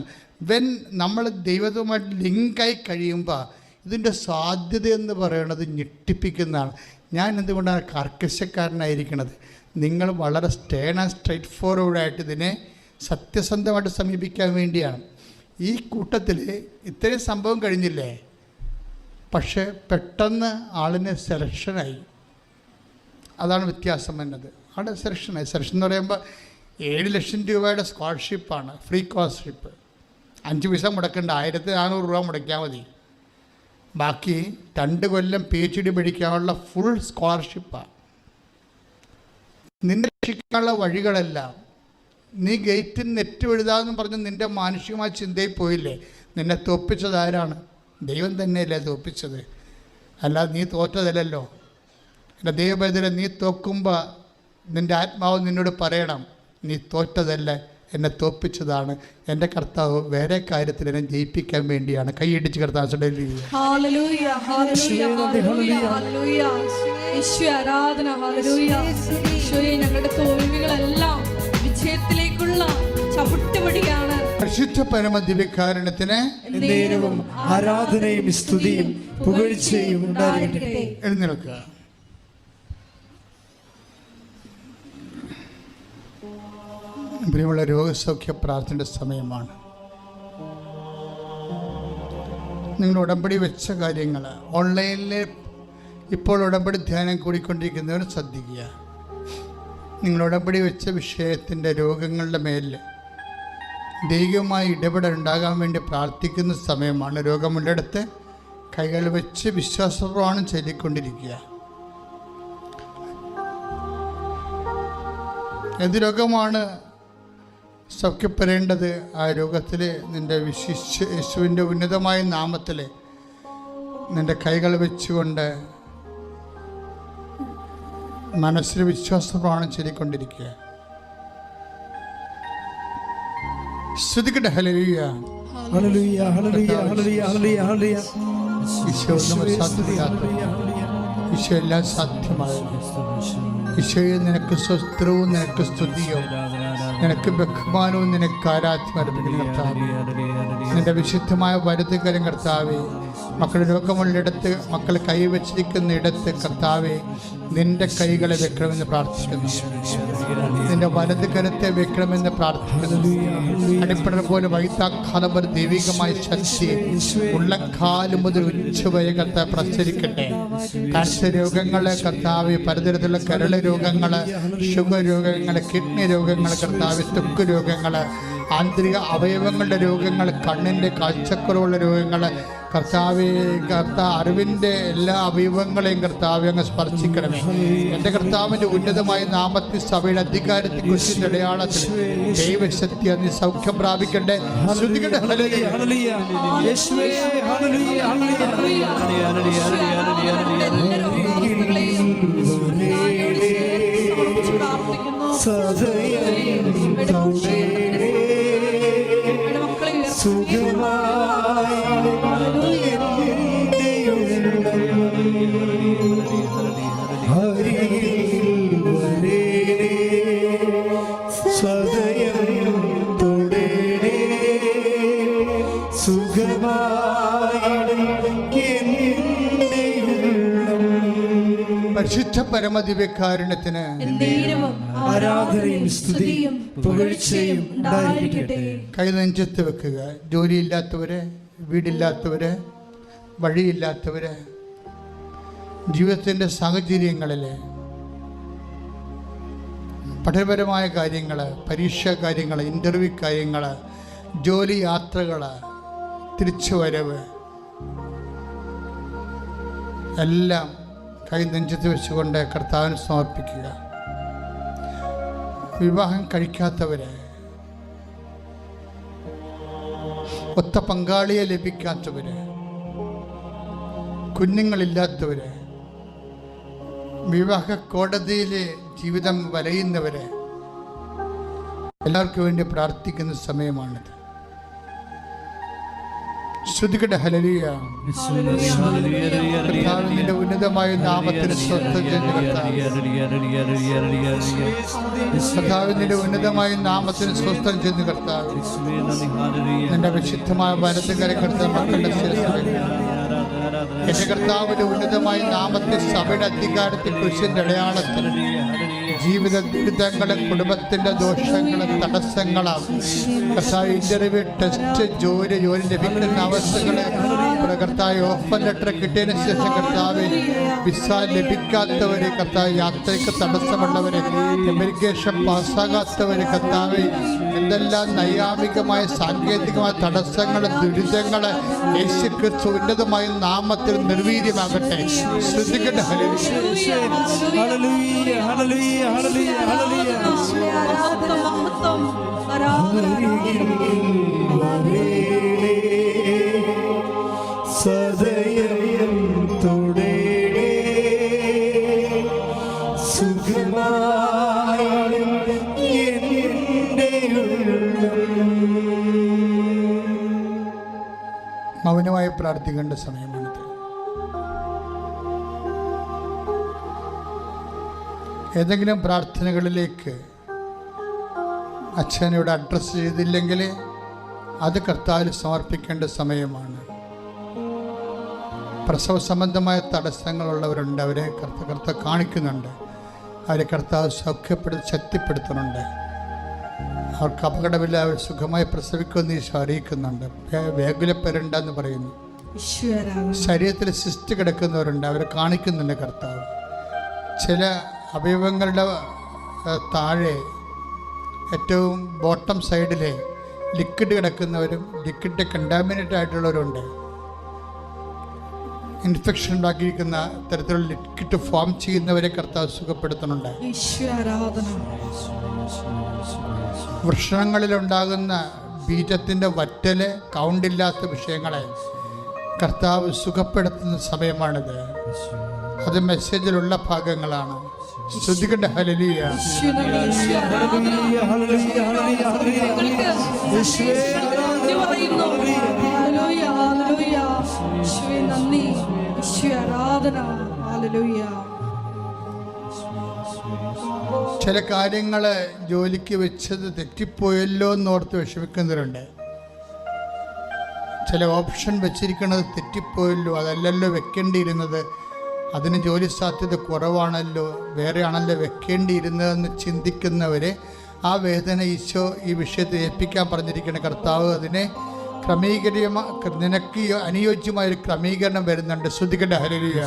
നമ്മൾ ദൈവവുമായിട്ട് ലിങ്കായി കഴിയുമ്പോൾ ഇതിൻ്റെ സാധ്യതയെന്ന് പറയുന്നത് ഞെട്ടിപ്പിക്കുന്നതാണ്. ഞാൻ എന്തുകൊണ്ടാണ് കർക്കശക്കാരനായിരിക്കണത്? നിങ്ങൾ വളരെ സ്റ്റേൺ ആൻഡ് സ്ട്രൈറ്റ് ഫോർവേഡായിട്ട് ഇതിനെ സത്യസന്ധമായിട്ട് സമീപിക്കാൻ വേണ്ടിയാണ്. ഈ കൂട്ടത്തിൽ ഇത്രയും സംഭവം കഴിഞ്ഞില്ലേ, പക്ഷേ പെട്ടെന്ന് ആളിന് സെലക്ഷനായി. അതാണ് വ്യത്യാസം വന്നത്. അവിടെ സെലക്ഷനായി. സെലക്ഷൻ എന്ന് പറയുമ്പോൾ 7 ലക്ഷം രൂപയുടെ സ്കോളർഷിപ്പാണ്, ഫ്രീ സ്കോളർഷിപ്പ്. 5 പൈസ മുടക്കേണ്ട, 1400 രൂപ മുടക്കിയാൽ മതി. ബാക്കി 2 കൊല്ലം PhD പഠിക്കാനുള്ള ഫുൾ സ്കോളർഷിപ്പാണ്. നിന്നെ രക്ഷിക്കാനുള്ള വഴികളെല്ലാം നീ ഗേറ്റിൽ നെറ്റ് എഴുതാമെന്ന് പറഞ്ഞ് നിൻ്റെ മാനുഷികമായ ചിന്തയിൽ പോയില്ലേ. നിന്നെ തോൽപ്പിച്ചത് ആരാണ്? ദൈവം തന്നെയല്ലേ തോൽപ്പിച്ചത്, അല്ലാതെ നീ തോറ്റതല്ലല്ലോ. എൻ്റെ ദൈവബൈതലെ, നീ തോൽക്കുമ്പോൾ നിൻ്റെ ആത്മാവ് നിന്നോട് പറയണം, നീ തോറ്റതല്ല, എന്നെ തോൽപ്പിച്ചതാണ് എൻ്റെ കർത്താവ്. വേറെ കാര്യത്തിൽ എന്നെ ജയിപ്പിക്കാൻ വേണ്ടിയാണ്. കൈയിടിച്ച് കർത്താവ് ഞങ്ങളുടെ തോൽവികളെല്ലാം വിജയത്തിലേക്കുള്ള ചവിട്ടുപടിയാണ്. പരിശുദ്ധ പരമദിവ്യകാരുണ്യത്തിന് നേരവും ആരാധനയും സ്തുതിയും പുകഴ്ചയും ഉണ്ടായിരിക്കട്ടെ. എഴുന്നേൽക്കുക. പ്രിയമുള്ള രോഗസൗഖ്യ പ്രാർത്ഥനയുടെ സമയമാണ്. നിങ്ങൾ ഉടമ്പടി വെച്ച കാര്യങ്ങൾ ഓൺലൈനിൽ ഇപ്പോൾ ഉടമ്പടി ധ്യാനം കൂടിക്കൊണ്ടിരിക്കുന്നവർ ശ്രദ്ധിക്കുക. നിങ്ങൾ ഉടമ്പടി വെച്ച വിഷയത്തിൻ്റെ രോഗങ്ങളുടെ മേലിൽ ദൈവികമായ ഇടപെടൽ ഉണ്ടാകാൻ വേണ്ടി പ്രാർത്ഥിക്കുന്ന സമയമാണ്. രോഗമുള്ളിടത്ത് കൈകൾ വെച്ച് വിശ്വാസപ്രമാണം ചൊല്ലിക്കൊണ്ടിരിക്കുക. ഏത് രോഗമാണ് സൗഖ്യപ്പെടേണ്ടത്? ആ രോഗത്തിൽ നിൻ്റെ യേശുവിൻ്റെ ഉന്നതമായ നാമത്തിൽ നിൻ്റെ കൈകൾ വെച്ചുകൊണ്ട് മനസ്സിൽ വിശ്വാസപ്രമാണം ചൊല്ലിക്കൊണ്ടിരിക്കുക. സ്തുതിക്കട്ടെ. Hallelujah, hallelujah, hallelujah, hallelujah, hallelujah. Isho Isho എല്ലാം സാധ്യമാകുന്നു. ഈശോയെ, നിനക്ക് സ്വസ്ത്രവും നിനക്ക് സ്തുതിയോ, നിനക്ക് ബഹുമാനവും നിനക്ക് ആരാധ്യം അർപ്പിക്കുന്നു കർത്താവേ. നിന്റെ വിശുദ്ധമായ വലതുകരം കർത്താവേ, മക്കളുടെ രോഗമുള്ളിടത്ത്, മക്കൾ കൈവച്ചിരിക്കുന്ന ഇടത്ത് കർത്താവേ, നിന്റെ കൈകളെ വെക്കണമെന്ന് പ്രാർത്ഥിക്കുന്നു. നിന്റെ വലതുകരത്തെ വെക്കണമെന്ന് പ്രാർത്ഥിക്കുന്നു. അടിപ്പടൽ പോലെ വൈത്താക്കാലം ഒരു ദൈവികമായ ശക്തി ഉള്ളക്കാലം മുതൽ ഉച്ചവരെ കർത്താവ് പ്രസരിക്കട്ടെ. കാൻസർ രോഗങ്ങള് കർത്താവ്, പലതരത്തിലുള്ള കരൾ രോഗങ്ങള്, ഷുഗർ രോഗങ്ങള്, കിഡ്നി രോഗങ്ങൾ കർത്താവ്, ത്വക്ക് രോഗങ്ങള്, ആന്തരിക അവയവങ്ങളുടെ രോഗങ്ങൾ, കണ്ണിൻ്റെ കാഴ്ചക്കുറവുള്ള രോഗങ്ങൾ കർത്താവെ, അറിവിൻ്റെ എല്ലാ അവയവങ്ങളെയും കർത്താവ് അങ്ങ് സ്പർശിക്കണമേ. എൻ്റെ കർത്താവിൻ്റെ ഉന്നതമായ നാമത്തിൽ സഭയുടെ അധികാരത്തിൽ കുറിച്ചിൻ്റെ അടയാളത്തിൽ ദൈവശക്തി നീ സൗഖ്യം പ്രാപിക്കട്ടെ. ശ്രുതികട്ടെ. സദയം തൊടേ പരമദിവ്യകാരുണ്യത്തിന് എന്നേരവും ആരാധനയും സ്തുതിയും പുകഴ്ചയും ഉണ്ടായിരിക്കട്ടെ. കൈ നെഞ്ചത്ത് വെക്കുക. ജോലിയില്ലാത്തവര്, വീടില്ലാത്തവര്, വഴിയില്ലാത്തവര്, ജീവിതത്തിൻ്റെ സാഹചര്യങ്ങളിൽ പഠനപരമായ കാര്യങ്ങൾ, പരീക്ഷാ കാര്യങ്ങൾ, ഇൻ്റർവ്യൂ കാര്യങ്ങൾ, ജോലി യാത്രകൾ, തിരിച്ചുവരവ് എല്ലാം കൈ നെഞ്ചത്ത് വെച്ചുകൊണ്ട് കർത്താവിന് സമർപ്പിക്കുക. വിവാഹം കഴിക്കാത്തവര്, ഒത്ത പങ്കാളിയെ ലഭിക്കാത്തവര്, കുഞ്ഞുങ്ങളില്ലാത്തവര്, വിവാഹ കോടതിയിലെ ജീവിതം വലയുന്നവര് എല്ലാവർക്കും വേണ്ടി പ്രാർത്ഥിക്കുന്ന സമയമാണിത്. ശ്രുതികട ഹല്ലേലൂയ. കർത്താവിന്റെ ഉന്നതമായ നാമത്തിന് സ്വസ്ഥം ചെയ്യുന്ന കർത്താവിന്റെ ഉന്നതമായ നാമത്തിന് സ്വസ്ഥം ചെയ്യുന്ന കർത്താവ്, നിന്റെ വിശുദ്ധമായ വലതുകര കർത്താവ് മക്കളുടെ എന്റെ കർത്താവിന്റെ ഉന്നതമായ നാമത്തെ സഭയുടെ അധികാരത്തെ കുരിശിന്റെ അടയാളത്തിൽ ജീവിത ദുരിതങ്ങളും കുടുംബത്തിന്റെ ദോഷങ്ങളും തടസ്സങ്ങളാണ് കർത്താവ്, ഇന്റർവ്യൂ, ടെസ്റ്റ്, ജോലി ലഭിക്കുന്ന അവസ്ഥകള് കർത്താവ്, ഓഫർ ലെറ്റർ കിട്ടിയതിനു ശേഷം കർത്താവ് വിസ ലഭിക്കാത്തവര്, കർത്താവ് യാത്രയ്ക്ക് തടസ്സമുള്ളവര്, അപ്ലിക്കേഷൻ പാസ്സാകാത്തവര്, കർത്താവ് എന്തെല്ലാം നൈയാമികമായ സാങ്കേതികമായ തടസ്സങ്ങള്, ദുരിതങ്ങള് യേശുക്രിസ്തു ഉന്നതമായ നാമത്തിൽ നിർവീര്യമാകട്ടെ. ശ്രദ്ധിക്കട്ടെ. സദയം തുടേ സുഖമായി മൗനമായി പ്രാർത്ഥിക്കേണ്ട സമയമാണിത്. ഏതെങ്കിലും പ്രാർത്ഥനകളിലേക്ക് അച്ഛനോട് അഡ്രസ്സ് ചെയ്തില്ലെങ്കിൽ അത് കർത്താവിൽ സമർപ്പിക്കേണ്ട സമയമാണ്. പ്രസവ സംബന്ധമായ തടസ്സങ്ങളുള്ളവരുണ്ട്, അവരെ കർത്താവ് കാണിക്കുന്നുണ്ട്, അവരെ കർത്താവ് സൗഖ്യപ്പെടുത്തി ശക്തിപ്പെടുത്തുന്നുണ്ട്. അവർക്ക് അപകടമില്ല, അവർ സുഖമായി പ്രസവിക്കുമെന്ന് ഈശോ അറിയിക്കുന്നുണ്ട്. വേഗുലപ്പെരണ്ടെന്ന് പറയുന്നു. ശരീരത്തിൽ സിസ്റ്റ് കിടക്കുന്നവരുണ്ട്, അവരെ കാണിക്കുന്നുണ്ട് കർത്താവ്. ചില അവയവങ്ങളുടെ താഴെ ഏറ്റവും ബോട്ടം സൈഡിലെ ലിക്വിഡ് കിടക്കുന്നവരും ലിക്വിഡ് കണ്ടാമിനേറ്റ് ആയിട്ടുള്ളവരുണ്ട്. ഇൻഫെക്ഷൻ ഉണ്ടാക്കിയിരിക്കുന്ന തരത്തിലുള്ള ലിക്വിഡ് ഫോം ചെയ്യുന്നവരെ കർത്താവ് സുഖപ്പെടുത്തുന്നുണ്ട്. വൃഷണങ്ങളിലുണ്ടാകുന്ന ബീജത്തിൻ്റെ വറ്റല്, കൗണ്ടില്ലാത്ത വിഷയങ്ങളെ കർത്താവ് സുഖപ്പെടുത്തുന്ന സമയമാണിത്. അത് മെസ്സേജിലുള്ള ഭാഗങ്ങളാണ്. ശ്രദ്ധിക്കട്ടെ. ഹല്ലേലൂയ. ചില കാര്യങ്ങൾ ജോലിക്ക് വെച്ചത് തെറ്റിപ്പോയല്ലോ എന്നോർത്ത് വിഷമിക്കുന്നവരുണ്ട്. ചില ഓപ്ഷൻ വെച്ചിരിക്കുന്നത് തെറ്റിപ്പോയല്ലോ, അതല്ലല്ലോ വെക്കേണ്ടിയിരുന്നത്, അതിന് ജോലി സാധ്യത കുറവാണല്ലോ, വേറെയാണല്ലോ വെക്കേണ്ടിയിരുന്നതെന്ന് ചിന്തിക്കുന്നവരെ ആ വേദന ഈശോ ഈ വിഷയത്തെ ഏൽപ്പിക്കാൻ പറഞ്ഞിരിക്കുന്ന കർത്താവ് അതിനെ നിനക്ക് അനുയോജ്യമായൊരു ക്രമീകരണം വരുന്നുണ്ട്. ശ്രദ്ധിക്കട്ടെ. ഹല്ലേലൂയ.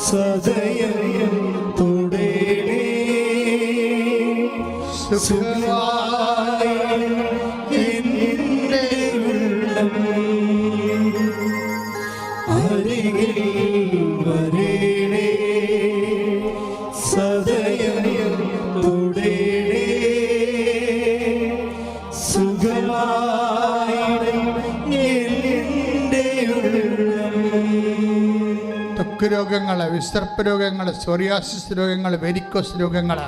സദയം തുടേ സുഖമായി എന്റെ ഉള്ളം അരികിൽ വരേണേ. സദയം തുടേ സുഖമായി എന്റെ ഉള്ളം. ത്വക്ക് രോഗങ്ങൾ, വിസർപ്പ രോഗങ്ങൾ, സോറിയാസിസ് രോഗങ്ങൾ, വെരിക്കോസ് രോഗങ്ങൾ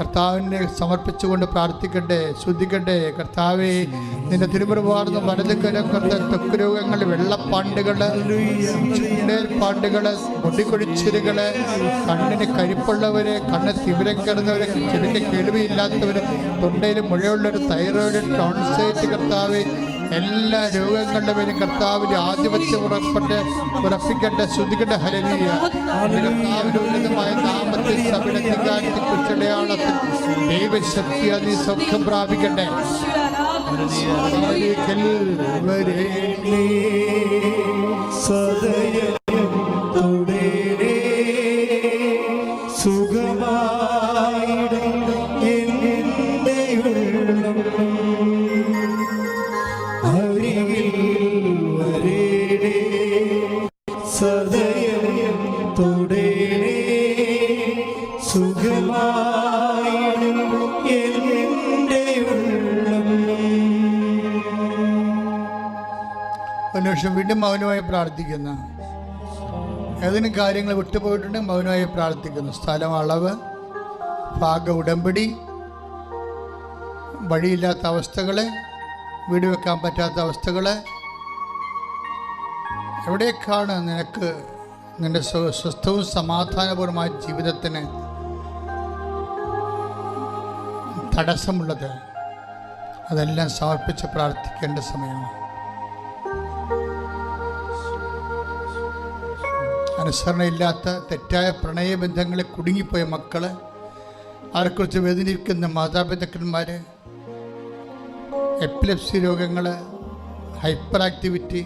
കർത്താവിനെ സമർപ്പിച്ചുകൊണ്ട് പ്രാർത്ഥിക്കട്ടെ, ശുദ്ധിക്കട്ടെ. കർത്താവെ, നിന്റെ തിരുമുറുപാർന്ന വലതുകരം കൊണ്ട് ത്വക്ക് രോഗങ്ങൾ, വെള്ളപ്പാണ്ടുകൾ, പാണ്ടുകൾ, മുടികൊഴിച്ചിലുകൾ, കണ്ണിന് കരിപ്പുള്ളവര്, കണ്ണ് തിമിരം കയറുന്നവര്, ചെവിക്ക് കേൾവിയില്ലാത്തവര്, തൊണ്ടയിൽ മുഴയുള്ളൊരു തൈറോയിഡ്, ടോൺസൈറ്റ്, കർത്താവ് എല്ലാ രോഗങ്ങളുടെ പേരും കർത്താവിന്റെ ആധിപത്യം ഉറപ്പിക്കട്ടെ, ശുദ്ധിക്കട്ടെ. ഹല്ലേലൂയ. കർത്താവിന്റെ ഉന്നതമായ നാമത്തിൽ സഭയുടെ അധികാരത്തെ കുറിച്ചടയാളത്തിൽ ദൈവശക്തി നീ സൗഖ്യം പ്രാപിക്കട്ടെ. സദയം തുടരെ സുഖമായിടും എൻ്റെ ഉള്ളം, അരികിൽ വരേണേ സദയം തുടരെ സുഖമായിടും എൻ്റെ ഉള്ളം. ഒരു നിമിഷം വീണ്ടും മൗനമായി പ്രാർത്ഥിക്കുന്ന, ഏതെങ്കിലും കാര്യങ്ങൾ വിട്ടുപോയിട്ടുണ്ടെങ്കിൽ മൗനമായി പ്രാർത്ഥിക്കുന്നു. സ്ഥലം, അളവ്, ഭാഗ ഉടമ്പടി, വഴിയില്ലാത്ത അവസ്ഥകൾ, വീട് വെക്കാൻ പറ്റാത്ത അവസ്ഥകൾ, എവിടേക്കാണ് നിനക്ക് നിൻ്റെ സ്വസ്ഥവും സമാധാനപൂർവമായ ജീവിതത്തിന് തടസ്സമുള്ളത്, അതെല്ലാം സമർപ്പിച്ച് പ്രാർത്ഥിക്കേണ്ട സമയമാണ്. അനുസരണയില്ലാത്ത തെറ്റായ പ്രണയബന്ധങ്ങളിൽ കുടുങ്ങിപ്പോയ മക്കൾ, അവരെക്കുറിച്ച് വേദനിക്കുന്ന മാതാപിതാക്കന്മാർ, എപ്പിലെപ്സി രോഗങ്ങൾ, ഹൈപ്പർ ആക്ടിവിറ്റി,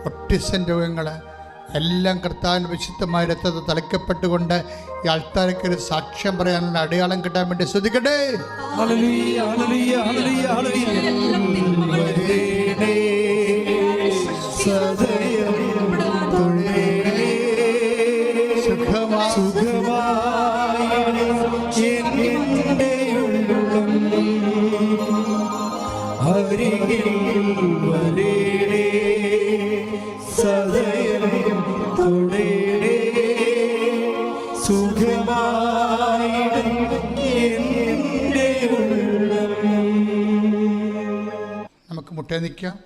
ഒട്ടിസം രോഗങ്ങൾ എല്ലാം കർത്താവിൻ്റെ വിശുദ്ധമായ രക്തത്തിൽ തളിക്കപ്പെട്ടുകൊണ്ട് ഈ ആൾക്കാർക്ക് ഒരു സാക്ഷ്യം പറയാനുള്ള അടയാളം കിട്ടാൻ വേണ്ടി ശ്രദ്ധിക്കട്ടെ. Hallelujah, hallelujah, hallelujah, hallelujah. സദയം തുടരെ സുഖമായി എൻ്റെ ഉള്ളം, അരികിൽ വരേണേ സദയം തുടരെ സുഖമായിടും എൻ്റെ ഉള്ളം. നമുക്ക് മുട്ടേ നിൽക്കാം,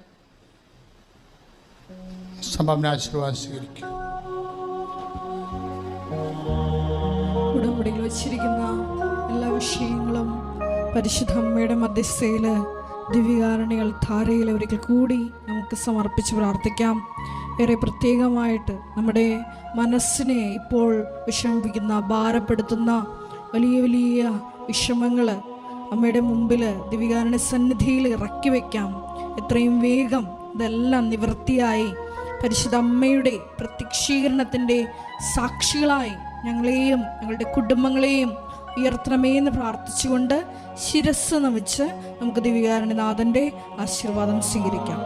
സംഭാവന ആശീർവാദം സ്വീകരിക്കാം. ഉടമ്പടിയിൽ വച്ചിരിക്കുന്ന എല്ലാ വിഷയങ്ങളും പരിശുദ്ധ അമ്മയുടെ മധ്യസ്ഥയിൽ ദിവ്യകാരുണ്യ ധാരയിൽ ഒരിക്കൽ കൂടി നമുക്ക് സമർപ്പിച്ച് പ്രാർത്ഥിക്കാം. ഏറെ പ്രത്യേകമായിട്ട് നമ്മുടെ മനസ്സിനെ ഇപ്പോൾ വിഷമിപ്പിക്കുന്ന, ഭാരപ്പെടുത്തുന്ന വലിയ വലിയ വിഷമങ്ങൾ അമ്മയുടെ മുമ്പിൽ ദിവ്യകാരുണ്യ സന്നിധിയിൽ ഇറക്കി വയ്ക്കാം. എത്രയും വേഗം ഇതെല്ലാം നിവൃത്തിയായി പരിശുദ്ധ അമ്മയുടെ പ്രത്യക്ഷീകരണത്തിൻ്റെ സാക്ഷികളായി ഞങ്ങളെയും ഞങ്ങളുടെ കുടുംബങ്ങളെയും ഉയർത്തണമേന്ന് പ്രാർത്ഥിച്ചുകൊണ്ട് ശിരസ് നമിച്ച് നമുക്ക് ദിവ്യകാരുണ്യനാഥൻ്റെ ആശീർവാദം സ്വീകരിക്കാം.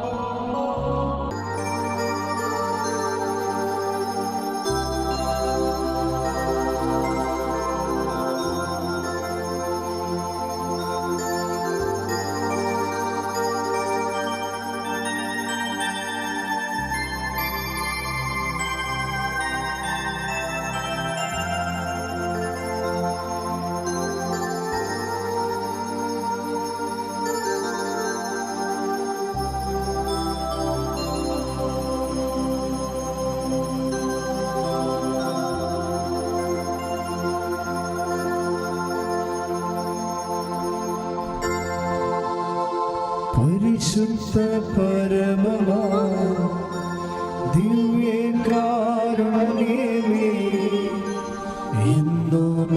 പരിശുദ്ധ പരമമാ ദിവ്യകാരുണ്യമേ, എന്നും